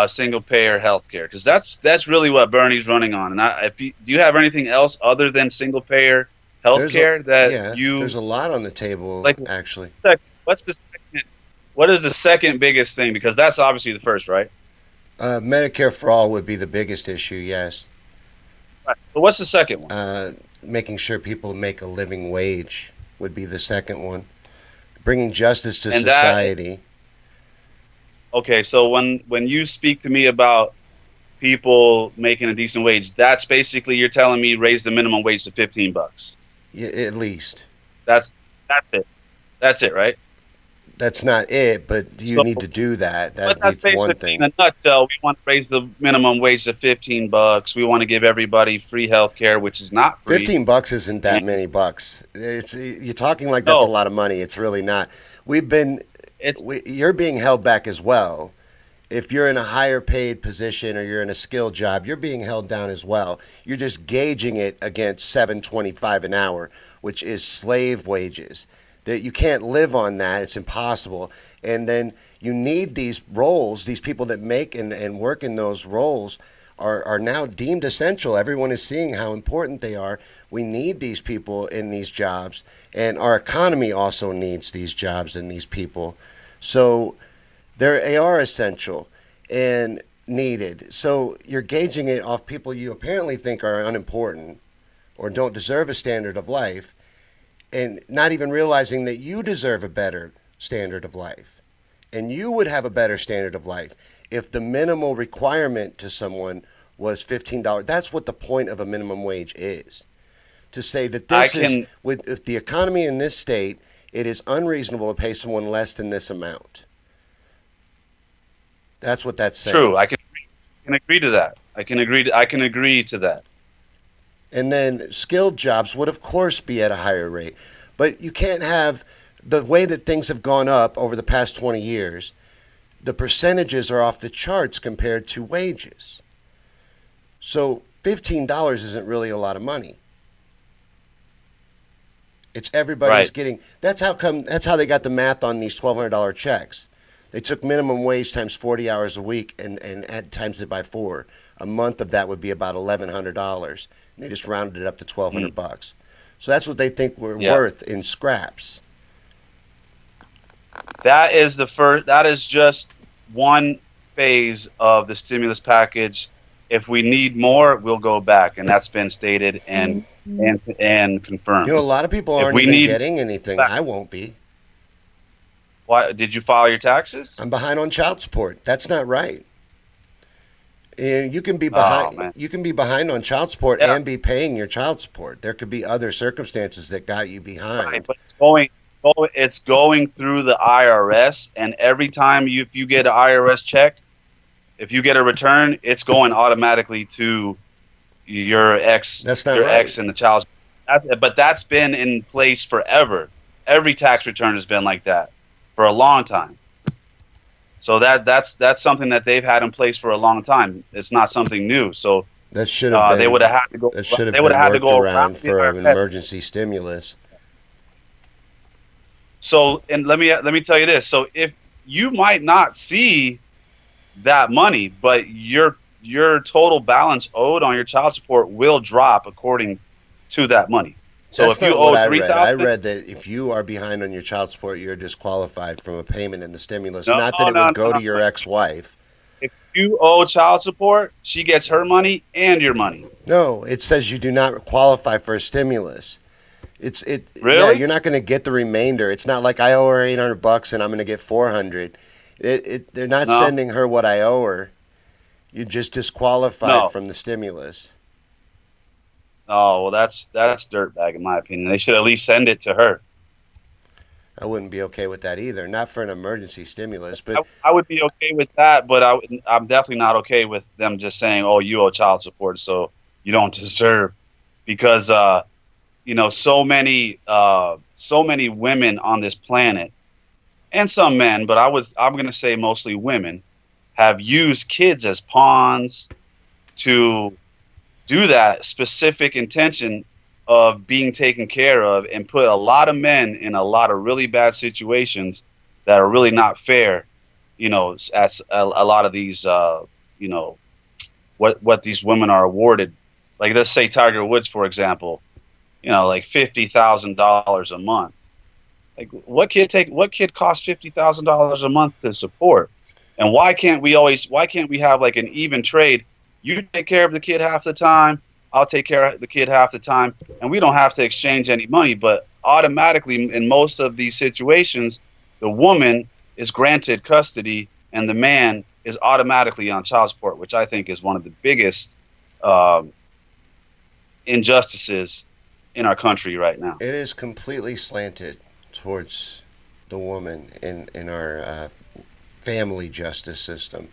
single payer healthcare, because that's really what Bernie's running on. And do you have anything else other than single payer healthcare that there's a lot on the table like? actually. What's the second? What is the second biggest thing? Because that's obviously the first, right? Medicare for all would be the biggest issue, yes. Right. But what's the second one? Making sure people make a living wage would be the second one. Bringing justice to society. Okay, so when you speak to me about people making a decent wage, that's basically you're telling me raise the minimum wage to $15. Yeah, at least. That's it. That's it, right? That's not it, but you need to do that. That's one thing. In a nutshell, we want to raise the minimum wage to $15. We want to give everybody free health care, which is not free. $15 isn't that many bucks. You're talking like that's a lot of money. It's really not. You're being held back as well. If you're in a higher paid position or you're in a skilled job, you're being held down as well. You're just gauging it against $7.25 an hour, which is slave wages. That you can't live on that. It's impossible. And then you need these roles, these people that make and work in those roles are now deemed essential. Everyone is seeing how important they are. We need these people in these jobs, and our economy also needs these jobs and these people. So they are essential and needed. So you're gauging it off people you apparently think are unimportant or don't deserve a standard of life, and not even realizing that you deserve a better standard of life. And you would have a better standard of life if the minimal requirement to someone was $15. That's what the point of a minimum wage is. To say that with the economy in this state, it is unreasonable to pay someone less than this amount. That's what that's saying. True. I can agree to that. I can agree to that. And then skilled jobs would, of course, be at a higher rate. But you can't have the way that things have gone up over the past 20 years. The percentages are off the charts compared to wages. So $15 isn't really a lot of money. It's everybody's getting. That's how they got the math on these $1,200 checks. They took minimum wage times 40 hours a week and times it by 4. A month of that would be about $1,100. They just rounded it up to $1,200. So that's what they think we're worth in scraps. That is just one phase of the stimulus package. If we need more, we'll go back, and that's been stated and confirmed. You know, a lot of people aren't even getting anything. I won't be. Why did you file your taxes? I'm behind on child support. That's not right. And you can be behind. You can be behind on child support and be paying your child support. There could be other circumstances that got you behind. Right, but it's going through the IRS, and every time if you get an IRS check, if you get a return, it's going automatically to That's not your right. ex and the child. But that's been in place forever. Every tax return has been like that for a long time. So that's something that they've had in place for a long time. It's not something new. So That should have they would been have had to go. that should have They would been have had to worked go around around the for an IRS. emergency stimulus. So, and let me tell you this. So, if you might not see that money, but your total balance owed on your child support will drop according to that money. So, That's if you not what owe I three read. I thousand, read that if you are behind on your child support, you're disqualified from a payment in the stimulus. no, Not that it no, would no, go to no, your no. ex-wife. If you owe child support, she gets her money and your money. No, it says you do not qualify for a stimulus. Yeah, Really? you're not going to get the remainder. It's not like I owe her $800 and I'm going to get 400. They're not No, sending her what I owe her. You're just disqualified no. from the stimulus. Oh, well, that's dirtbag in my opinion. They should at least send it to her. I wouldn't be okay with that either. Not for an emergency stimulus, but I would be okay with that, but I'm definitely not okay with them just saying, "Oh, you owe child support, so you don't deserve," because so many women on this planet and some men, but I'm going to say mostly women have used kids as pawns to do that specific intention of being taken care of and put a lot of men in a lot of really bad situations that are really not fair. As a lot of these, you know, what these women are awarded. Like let's say Tiger Woods, for example, like $50,000 a month. Like what kid costs $50,000 a month to support? And why can't we have like an even trade? You take care of the kid half the time, I'll take care of the kid half the time, and we don't have to exchange any money, but automatically in most of these situations, the woman is granted custody and the man is automatically on child support, which I think is one of the biggest um, injustices in our country right now. it is completely slanted towards the woman in our family justice system.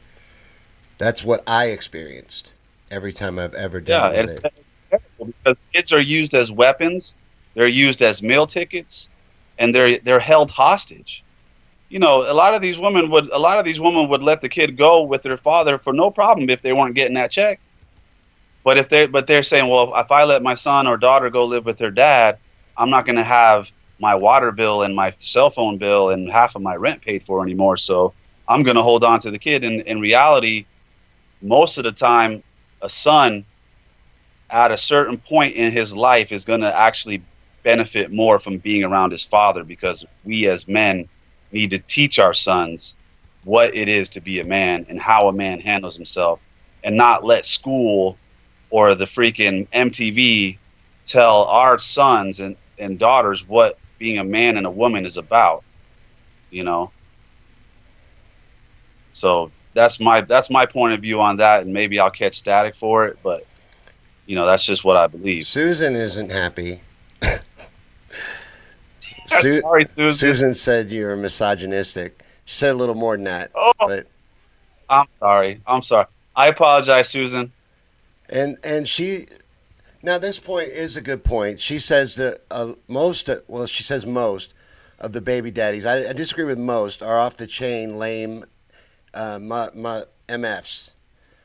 That's what I experienced every time I've ever Yeah, dealt with and it. it's terrible because kids are used as weapons, they're used as meal tickets, and they're held hostage. A lot of these women would let the kid go with their father for no problem if they weren't getting that check. But they're saying, well, if I let my son or daughter go live with their dad, I'm not going to have my water bill and my cell phone bill and half of my rent paid for anymore. So I'm going to hold on to the kid. And in reality, most of the time, a son at a certain point in his life is going to actually benefit more from being around his father because we as men need to teach our sons what it is to be a man and how a man handles himself and not let school or the freaking MTV tell our sons and daughters what being a man and a woman is about, you know? So that's my point of view on that. And maybe I'll catch static for it, but that's just what I believe. Susan isn't happy. Su- Sorry, Susan. Susan said you were misogynistic. She said a little more than that, Oh, but I'm sorry. I'm sorry. I apologize, Susan. and she now this point is a good point. She says that she says most of the baby daddies. I disagree with most are off the chain lame MFs.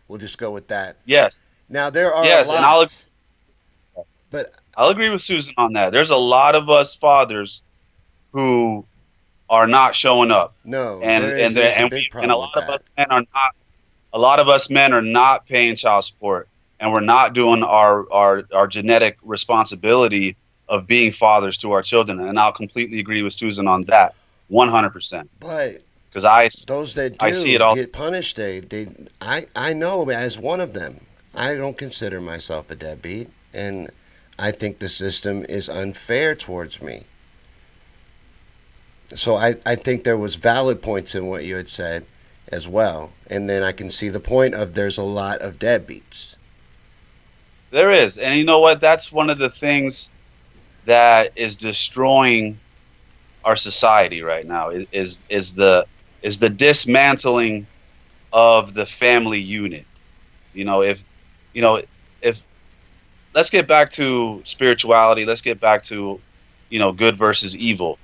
We'll just go with that. Yes. Now there are a Yes, and lot, but I'll agree with Susan on that. There's a lot of us fathers who are not showing up. no, And and there there's a and big we and problem with that. a lot of us men are not paying child support and we're not doing our genetic responsibility of being fathers to our children. And I'll completely agree with Susan on that. 100%. But Because I those that I see it do all. get punished, I know as one of them. I don't consider myself a deadbeat, and I think the system is unfair towards me. So I think there was valid points in what you had said as well. And then I can see the point of there's a lot of deadbeats. There is. And you know what? That's one of the things that is destroying our society right now is the dismantling of the family unit. You know, if you know if let's get back to spirituality. Let's get back to, good versus evil.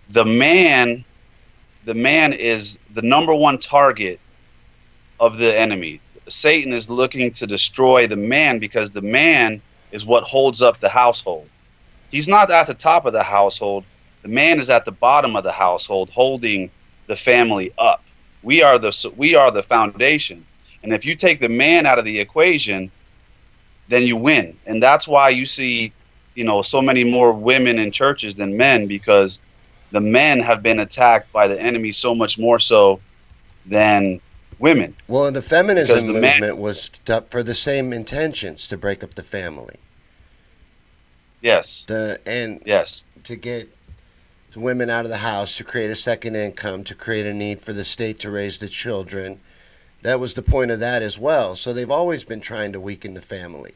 The man, the man is the number one target of the enemy. Satan is looking to destroy the man because the man is what holds up the household. He's not at the top of the household. The man is at the bottom of the household, holding the family up. We are the foundation. And if you take the man out of the equation, then you win. And that's why you see, so many more women in churches than men, because the men have been attacked by the enemy so much more so than women. Well, the Because feminism the man, movement was for the same intentions, to break up the family. yes, And yes, to get women out of the house, to create a second income, to create a need for the state to raise the children. That was the point of that as well. So they've always been trying to weaken the family.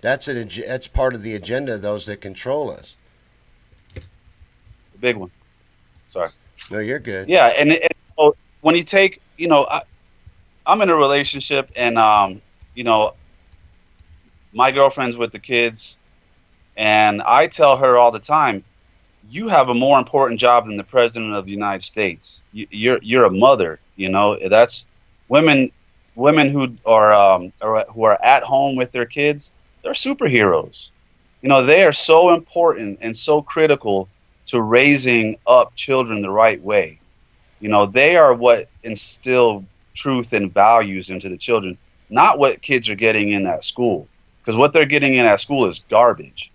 That's part of the agenda of those that control us. the big one. Sorry. No, you're good. Yeah, and when you take, I'm in a relationship, and you know, my girlfriend's with the kids, and I tell her all the time, you have a more important job than the president of the United States. You're a mother. That's women women who are at home with their kids. They're superheroes. They are so important and so critical to raising up children the right way. They are what instill truth and values into the children, not what kids are getting in at school. Because what they're getting in at school is garbage.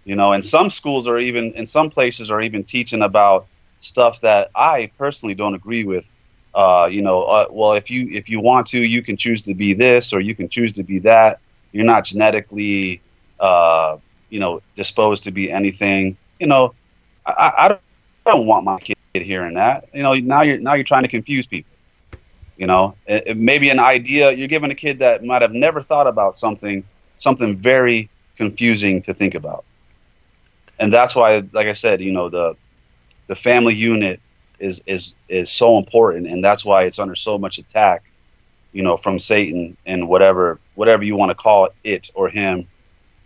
And some schools are even, in some places, are even teaching about stuff that I personally don't agree with. Well, if you want to, you can choose to be this or you can choose to be that. You're not genetically, disposed to be anything. I don't want my kid hearing that. Now you're trying to confuse people. It may be an idea you're giving a kid that might have never thought about something very confusing to think about. And that's why, like I said, the family unit is so important, and that's why it's under so much attack, from Satan and whatever you want to call it or him,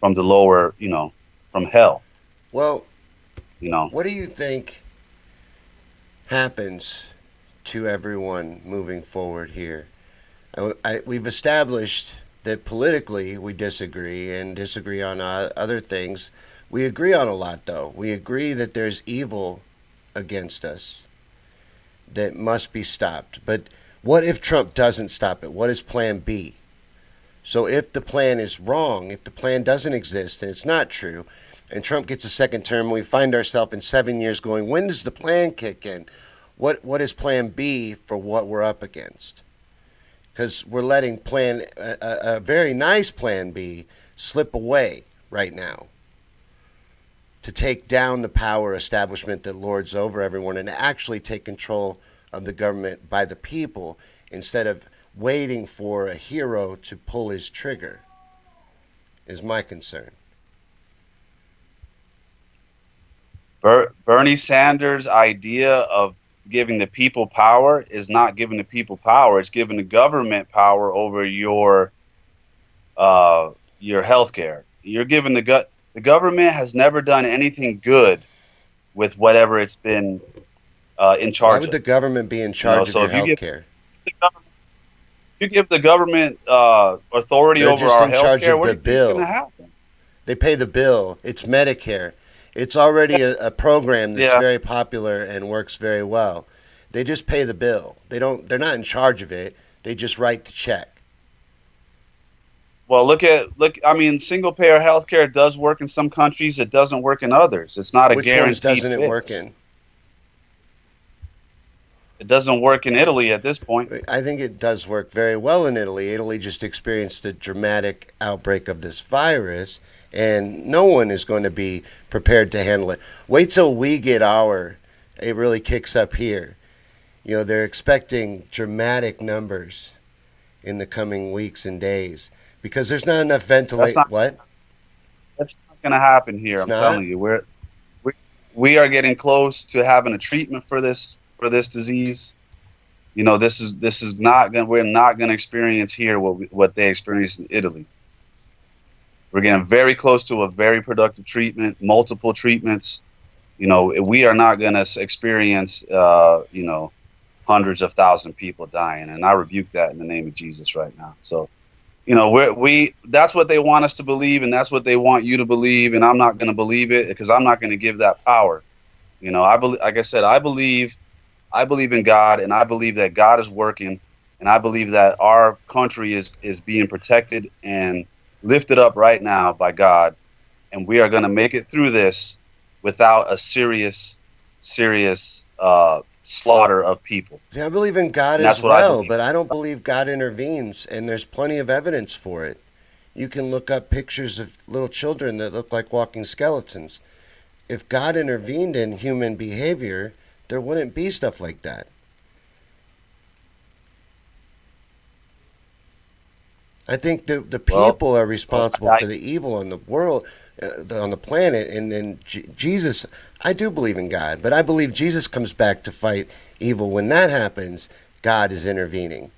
from the lower, from hell. Well, you know what do you think happens to everyone moving forward here? We've established that politically we disagree and disagree on other things. We agree on a lot, though. We agree that there's evil against us that must be stopped. But what if Trump doesn't stop it? What is plan B? So if the plan is wrong, if the plan doesn't exist and it's not true, and Trump gets a second term, we find ourselves in 7 years going, when does the plan kick in? What is plan B for what we're up against? Because we're letting a very nice plan B slip away right now to take down the power establishment that lords over everyone and actually take control of the government by the people instead of waiting for a hero to pull his trigger, is my concern. Bernie Sanders' idea of giving the people power is not giving the people power. It's giving the government power over your health care. You're giving the government has never done anything good with whatever it's been in Why charge would of. the government be in charge of So your if you health give care? the government, you give the government authority They're over just our in health charge care, of what do the you think is going to bill. happen? They pay the bill. It's Medicare. It's already a program that's Yeah. very popular and works very well. They just pay the bill. They're not in charge of it. They just write the check. Well, look. I mean, single payer healthcare does work in some countries. It doesn't work in others. It's not a Which ones guaranteed doesn't it work fix. in? It doesn't work in Italy at this point. I think it does work very well in Italy. Italy just experienced a dramatic outbreak of this virus, and no one is going to be prepared to handle it. Wait till we get it really kicks up here. They're expecting dramatic numbers in the coming weeks and days because there's not enough That's ventilate. not What? that's not going to happen here. It's I'm not? telling you, we we are getting close to having a treatment for this disease. This is not going. We're not going to experience here what they experienced in Italy. We're getting very close to a very productive treatment, multiple treatments. You know, we are not going to experience, you know, hundreds of thousands of people dying. And I rebuke that in the name of Jesus right now. So, you know, that's what they want us to believe, and that's what they want you to believe. And I'm not going to believe it because I'm not going to give that power. You know, I believe, like I said, I believe in God, and I believe that God is working, and I believe that our country is being protected and lifted up right now by God, and we are going to make it through this without a serious slaughter of people. Yeah, I believe in God And as that's what I well, believe. but I don't believe God intervenes, and there's plenty of evidence for it. You can look up pictures of little children that look like walking skeletons. If God intervened in human behavior, there wouldn't be stuff like that. I think the Well, people are responsible I, for the evil in the world, on the planet, and then Jesus. I do believe in God, but I believe Jesus comes back to fight evil. When that happens, God is intervening.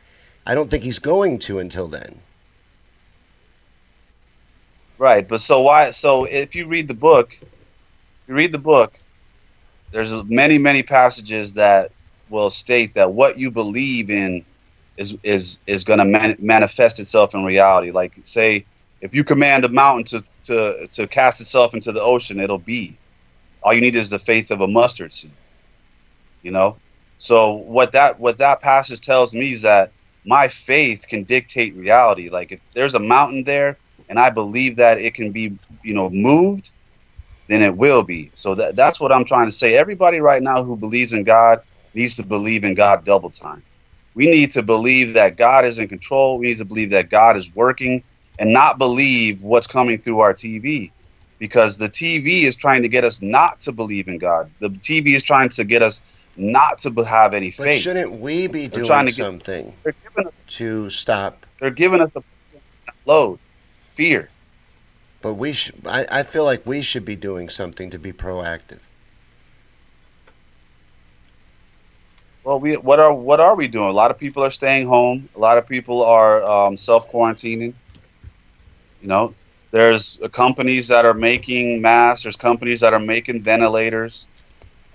I don't think He's going to until then. right, but so why? So if you read the book, there's many passages that will state that what you believe in is going to manifest itself in reality. Like, say, if you command a mountain to cast itself into the ocean, it'll be. All you need is the faith of a mustard seed. You know. So what that passage tells me is that my faith can dictate reality. Like, if there's a mountain there and I believe that it can be, you know, moved, then it will be. So that's what I'm trying to say. Everybody right now who believes in God needs to believe in God double time. We need to believe that God is in control. We need to believe that God is working, and not believe what's coming through our TV, because the TV is trying to get us not to believe in God. The TV is trying to get us not to have any But faith. shouldn't we be They're trying doing to get something they're giving us to stop? they're giving us a load, fear. But we should. I feel like we should be doing something to be proactive. Well, what are we doing? A lot of people are staying home. A lot of people are self quarantining. You know, there's companies that are making masks. There's companies that are making ventilators.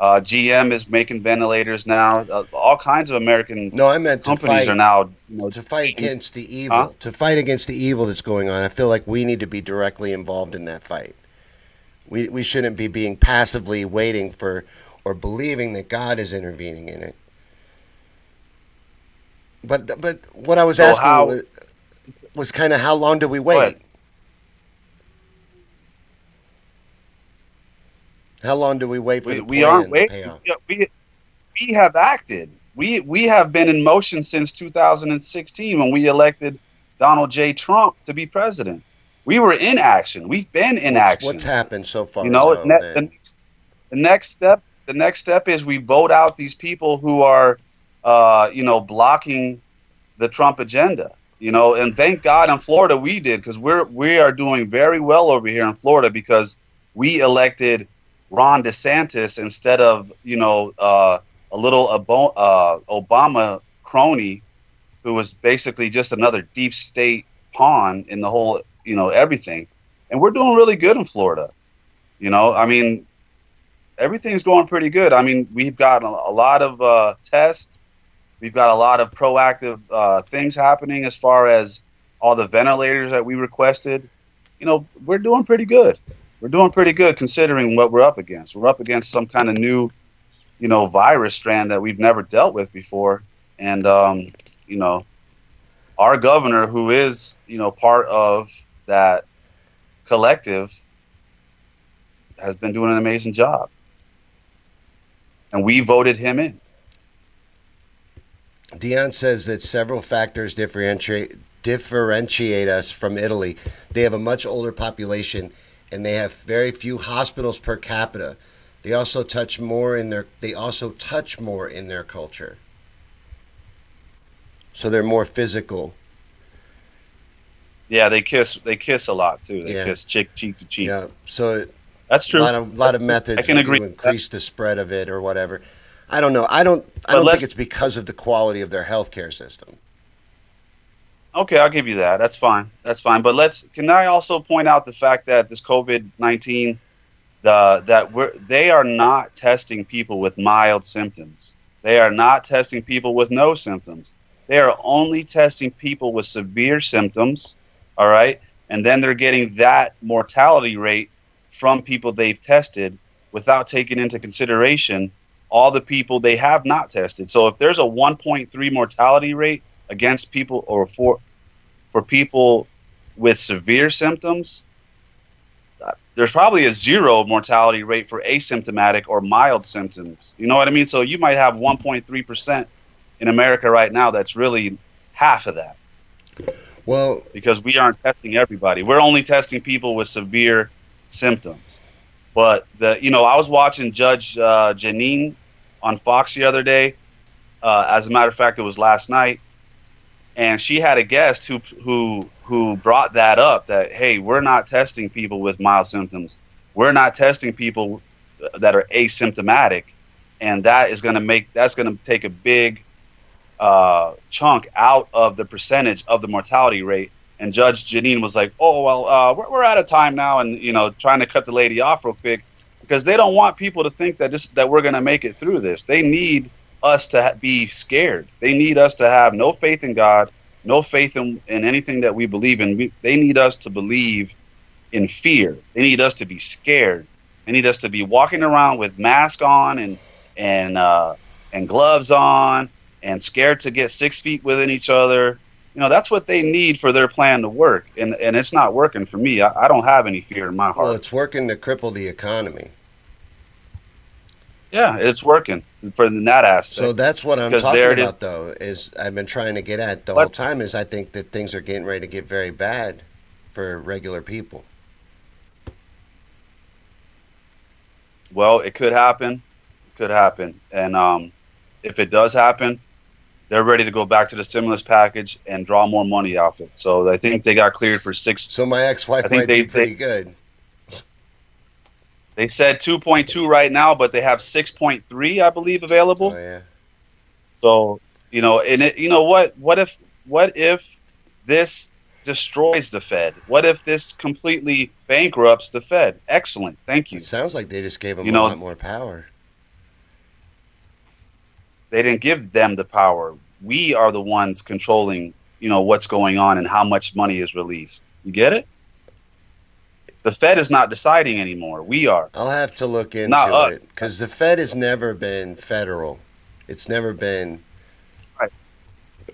GM is making ventilators now. All kinds of American No, I meant companies are now, to fight doing, against the huh? evil, to fight against the evil that's going on. I feel like we need to be directly involved in that fight. We shouldn't be being passively waiting for or believing that God is intervening in it. But what I was So asking how? was kind of how long do we Go ahead. wait? How long do we wait for the We aren't plan to waiting. pay off? We have acted. We have been in motion since 2016 when we elected Donald J. Trump to be president. We were in action. We've been in What's action. happened so You far know, though? Then the next step is we vote out these people who are, you know, blocking the Trump agenda. You know, and thank God in Florida we did, because we are doing very well over here in Florida because we elected Ron DeSantis instead of, you know, a little Obama crony who was basically just another deep state pawn in the whole, you know, everything. And we're doing really good in Florida. You know, I mean, everything's going pretty good. I mean, we've got a lot of tests. We've got a lot of proactive things happening as far as all the ventilators that we requested. You know, we're doing pretty good. We're doing pretty good considering what we're up against. We're up against some kind of new, you know, virus strand that we've never dealt with before. And, you know, our governor, who is, you know, part of that collective, has been doing an amazing job. And we voted him in. Dion says that several factors differentiate us from Italy. They have a much older population, and they have very few hospitals per capita. They also touch more in their culture. So they're more physical. Yeah, they kiss a lot too. They Yeah. kiss cheek to cheek. Yeah. So That's a true. lot of I methods can agree to with that. increase the spread of it or whatever. I don't know. I But don't think let's it's because of the quality of their healthcare system. Okay, I'll give you that. That's fine. That's fine. But can I also point out the fact that this COVID-19, they are not testing people with mild symptoms. They are not testing people with no symptoms. They are only testing people with severe symptoms. All right. And then they're getting that mortality rate from people they've tested without taking into consideration all the people they have not tested. So if there's a 1.3 mortality rate against people or for people with severe symptoms, there's probably a zero mortality rate for asymptomatic or mild symptoms. You know what I mean? So you might have 1.3% in America right now. That's really half of that Well, because we aren't testing everybody. We're only testing people with severe symptoms. But I was watching Judge Janine on Fox the other day. As a matter of fact, it was last night, and she had a guest who brought that up, that hey, we're not testing people with mild symptoms, we're not testing people that are asymptomatic, and that's going to take a big chunk out of the percentage of the mortality rate. And Judge Janine was like, oh well, we're out of time now, and trying to cut the lady off real quick because they don't want people to think that we're going to make it through this. They need us to be scared. They need us to have no faith in God, no faith in anything that we believe in. They need us to believe in fear. They need us to be scared. They need us to be walking around with mask on and and gloves on and scared to get 6 feet within each other. That's what they need for their plan to work, and it's not working for me. I don't have any fear in my well, heart. it's working to cripple the economy. Yeah, it's working for in that So aspect that's what I'm because there talking it is. about, though. Is I've been trying to get at the whole But time is I think that things are getting ready to get very bad for regular people. well, it could happen. It could happen, and if it does happen, they're ready to go back to the stimulus package and draw more money off it. So I think they got cleared for six. So my I ex-wife think might be they pretty good. they said 2.2 right now, but they have 6.3, I believe, Oh available. yeah. So and you know what? What if this destroys the Fed? What if this completely bankrupts the Fed? Excellent, thank It you. sounds like they just gave him You a know lot more power. they didn't give them the power. We are the ones controlling, what's going on and how much money is released. You get it? The Fed is not deciding anymore. We are, I'll have to look not into us. it because the Fed has never been federal. It's never been, Right.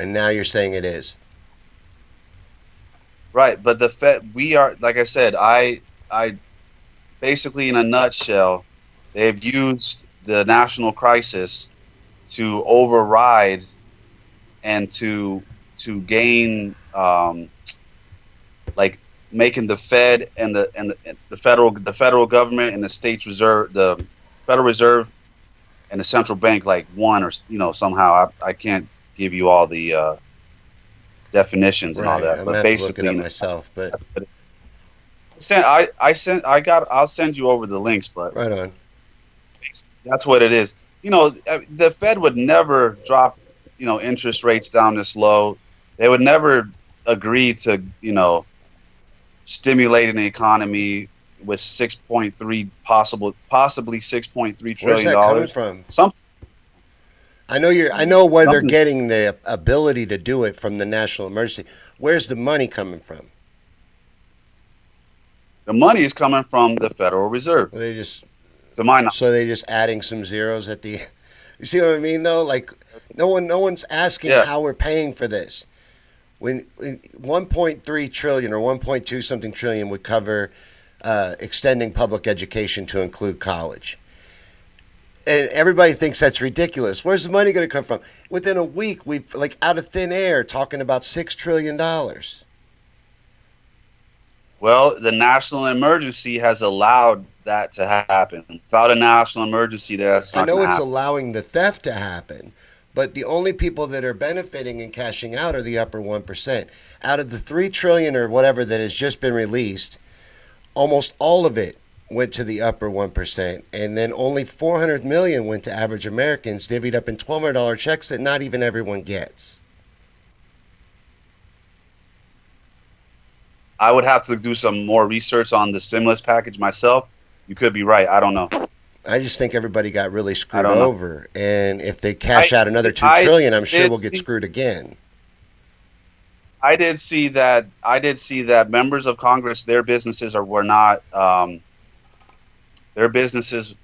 and now you're saying it is. Right. But the Fed, we are, like I said, I basically, in a nutshell, they've used the national crisis to override and to gain, like making the Fed and the federal government and the states reserve, the Federal Reserve and the central bank, like one, or somehow I can't give you all the definitions and all Right. that, I'm gonna but have to look it basically, up myself, but I'll send you over the links, but right on. that's what it is. The Fed would never drop, interest rates down this low. They would never agree to, stimulating the economy with 6.3 possibly 6.3 Where's trillion that coming dollars. from? Something, I know you're. I know where they're something. getting the ability to do it from the national emergency. Where's the money coming from? The money is coming from the Federal Reserve, Well, they just to my knowledge. so they just adding some zeros at the. You see what I mean, though? Like no one's asking Yeah. how we're paying for this. When 1.3 trillion or 1.2 something trillion would cover extending public education to include college. And everybody thinks that's ridiculous. Where's the money going to come from? Within a week, we've like out of thin air talking about $6 trillion. Well, the national emergency has allowed that to happen. Without a national emergency, that's I not going know to it's happen. allowing the theft to happen, but the only people that are benefiting and cashing out are the upper 1%. Out of the 3 trillion or whatever that has just been released, almost all of it went to the upper 1%, and then only 400 million went to average Americans, divvied up in $1,200 checks that not even everyone gets. I would have to do some more research on the stimulus package myself. You could be right. I don't know. I just think everybody got really I screwed don't know. over, and if they I cash out another two I trillion, I'm sure did we'll get see screwed again. I did see that members of Congress, their businesses are were not their businesses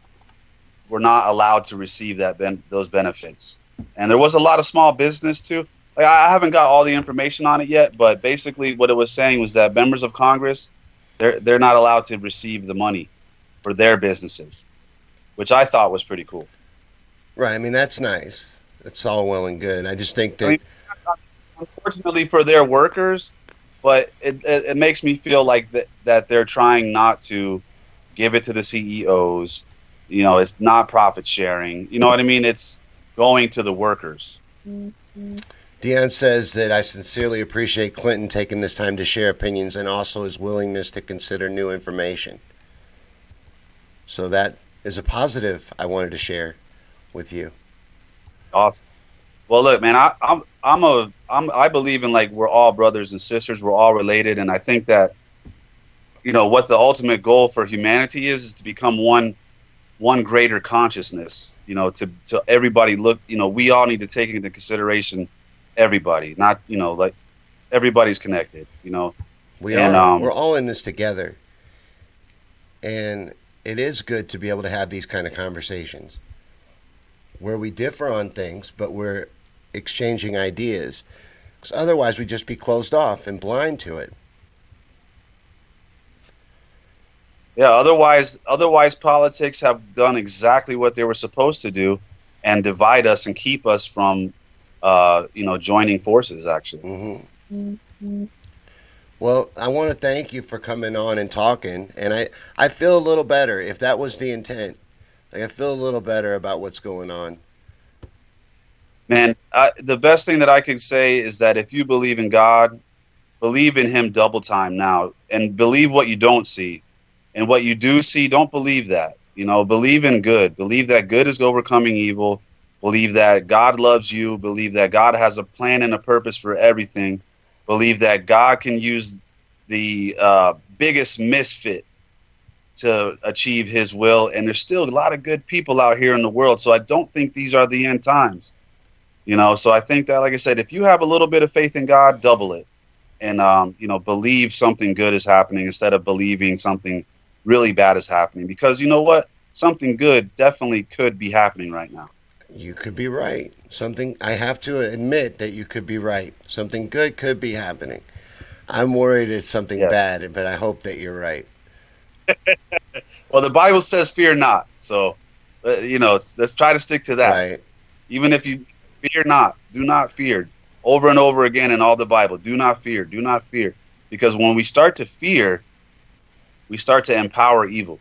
were not allowed to receive those benefits. And there was a lot of small business too. Like, I haven't got all the information on it yet, but basically what it was saying was that members of Congress, they're not allowed to receive the money for their businesses, which I thought was pretty cool. Right. I mean, that's nice. It's all well and good. I just think I that mean, unfortunately for their workers, but it makes me feel like that they're trying not to give it to the CEOs. You know, it's not profit sharing. You know what I mean? It's going to the workers. Dion says that I sincerely appreciate Clinton taking this time to share opinions and also his willingness to consider new information. So that is a positive I wanted to share with you. Awesome. Well, look, man, I believe in, like, we're all brothers and sisters. We're all related, and I think that, you know, what the ultimate goal for humanity is to become one greater consciousness. You know, to everybody look. You know, we all need to take into consideration everybody, not, you know, like, everybody's connected. You know, We and are. We're all in this together. And it is good to be able to have these kind of conversations where we differ on things, but we're exchanging ideas. Because otherwise, we'd just be closed off and blind to it. yeah, otherwise politics have done exactly what they were supposed to do, and divide us and keep us from, you know, joining forces. Actually, Mm-hmm. Well, I want to thank you for coming on and talking. And I feel a little better if that was the intent. Like, I feel a little better about what's going on. man, the best thing that I could say is that if you believe in God, believe in Him double time now, and believe what you don't see, and what you do see, don't believe that. You know, believe in good. Believe that good is overcoming evil. Believe that God loves you. Believe that God has a plan and a purpose for everything. Believe that God can use the biggest misfit to achieve His will. And there's still a lot of good people out here in the world. So I don't think these are the end times. You know, so I think that, like I said, if you have a little bit of faith in God, double it, and you know, believe something good is happening instead of believing something really bad is happening. Because you know what, something good definitely could be happening right now. You could be right. Something, I have to admit that you could be right. Something good could be happening. I'm worried it's something Yes. bad, but I hope that you're right. Well, the Bible says, "Fear not." So, you know, let's try to stick to that. Right. Even if you fear not, do not fear. Over and over again in all the Bible, do not fear, do not fear. Because when we start to fear, we start to empower evil.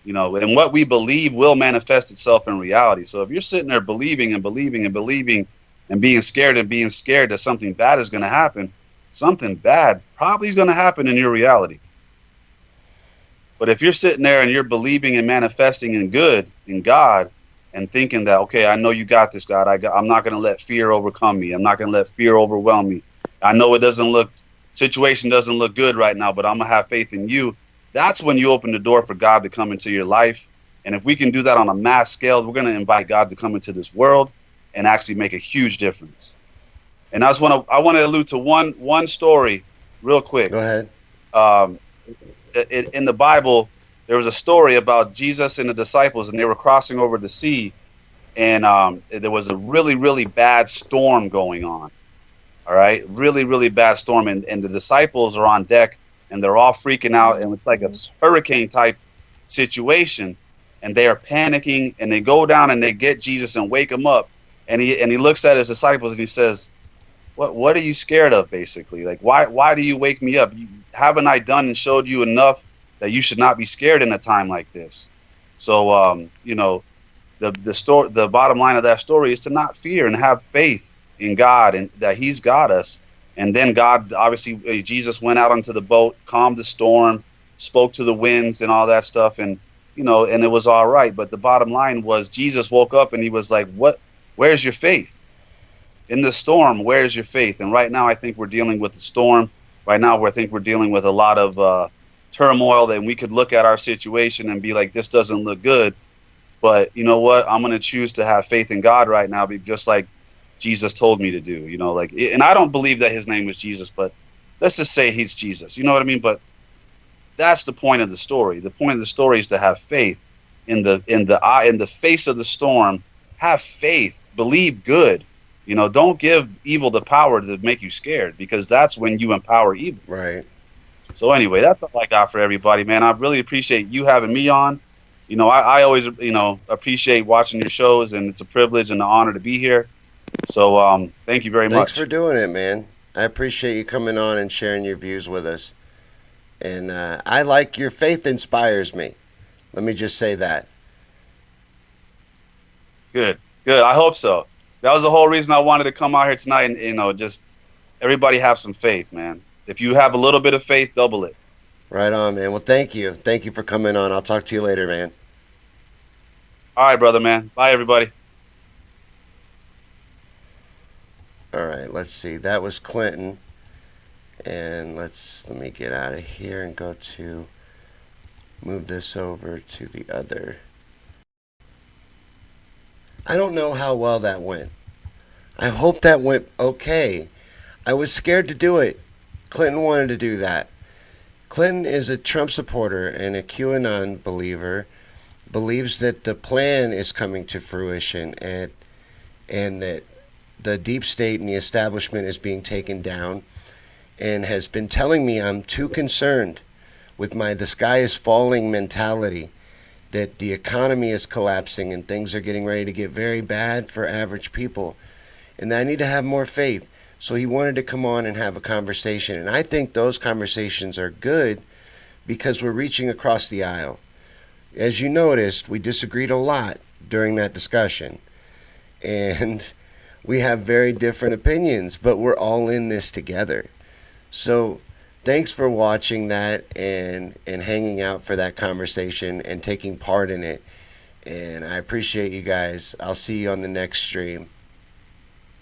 You know, and what we believe will manifest itself in reality. So if you're sitting there believing and believing and believing and being scared that something bad is going to happen, something bad probably is going to happen in your reality. But if you're sitting there and you're believing and manifesting in good, in God, and thinking that, okay, I know you got this, God. I'm not going to let fear overcome me. I'm not going to let fear overwhelm me. I know situation doesn't look good right now, but I'm going to have faith in you. That's when you open the door for God to come into your life. And if we can do that on a mass scale, we're going to invite God to come into this world and actually make a huge difference. And I want to allude to one story real quick. Go ahead. Um, in the Bible, there was a story about Jesus and the disciples, and they were crossing over the sea, and there was a really, really bad storm going on. All right, really, really bad storm, and the disciples are on deck, and they're all freaking out, and it's like a hurricane type situation, and they are panicking, and they go down and they get Jesus and wake him up, and he looks at his disciples and he says, what are you scared of, basically? Like, why do you wake me up? Haven't I done and showed you enough that you should not be scared in a time like this? So, you know, the bottom line of that story is to not fear and have faith in God and that He's got us. And then God, obviously, Jesus went out onto the boat, calmed the storm, spoke to the winds and all that stuff, and, you know, and it was all right. But the bottom line was Jesus woke up and He was like, "What? Where's your faith? In the storm, where's your faith?" And right now, I think we're dealing with the storm. right now where I think we're dealing with a lot of turmoil, and we could look at our situation and be like, this doesn't look good. But you know what? I'm going to choose to have faith in God right now, just like Jesus told me to do. Like, and I don't believe that his name was Jesus, but let's just say he's Jesus. You know what I mean? But that's the point of the story. The point of the story is to have faith in the face of the storm. Have faith, believe good. Don't give evil the power to make you scared, because that's when you empower evil. Right. So anyway, that's all I got for everybody, man. I really appreciate you having me on. I always appreciate watching your shows, and it's a privilege and an honor to be here. So thank you very Thanks for much. doing it, man. I appreciate you coming on and sharing your views with us. And I like your faith inspires me. Let me just say that. Good, good. I hope so. That was the whole reason I wanted to come out here tonight, and just everybody have some faith, man. If you have a little bit of faith, double it. Right on, man. Well, thank you. Thank you for coming on. I'll talk to you later, man. All right, brother, man. Bye, everybody. All right, let's see. That was Clinton. And let me get out of here and go to move this over to the other. I don't know how well that went. I hope that went okay. I was scared to do it. Clinton wanted to do that. Clinton is a Trump supporter and a QAnon believer, believes that the plan is coming to fruition and that the deep state and the establishment is being taken down, and has been telling me I'm too concerned with my the sky is falling mentality, that the economy is collapsing and things are getting ready to get very bad for average people, and that I need to have more faith. So he wanted to come on and have a conversation, and I think those conversations are good because we're reaching across the aisle. As you noticed, we disagreed a lot during that discussion, and we have very different opinions, but we're all in this together. So thanks for watching that and hanging out for that conversation and taking part in it. And I appreciate you guys. I'll see you on the next stream.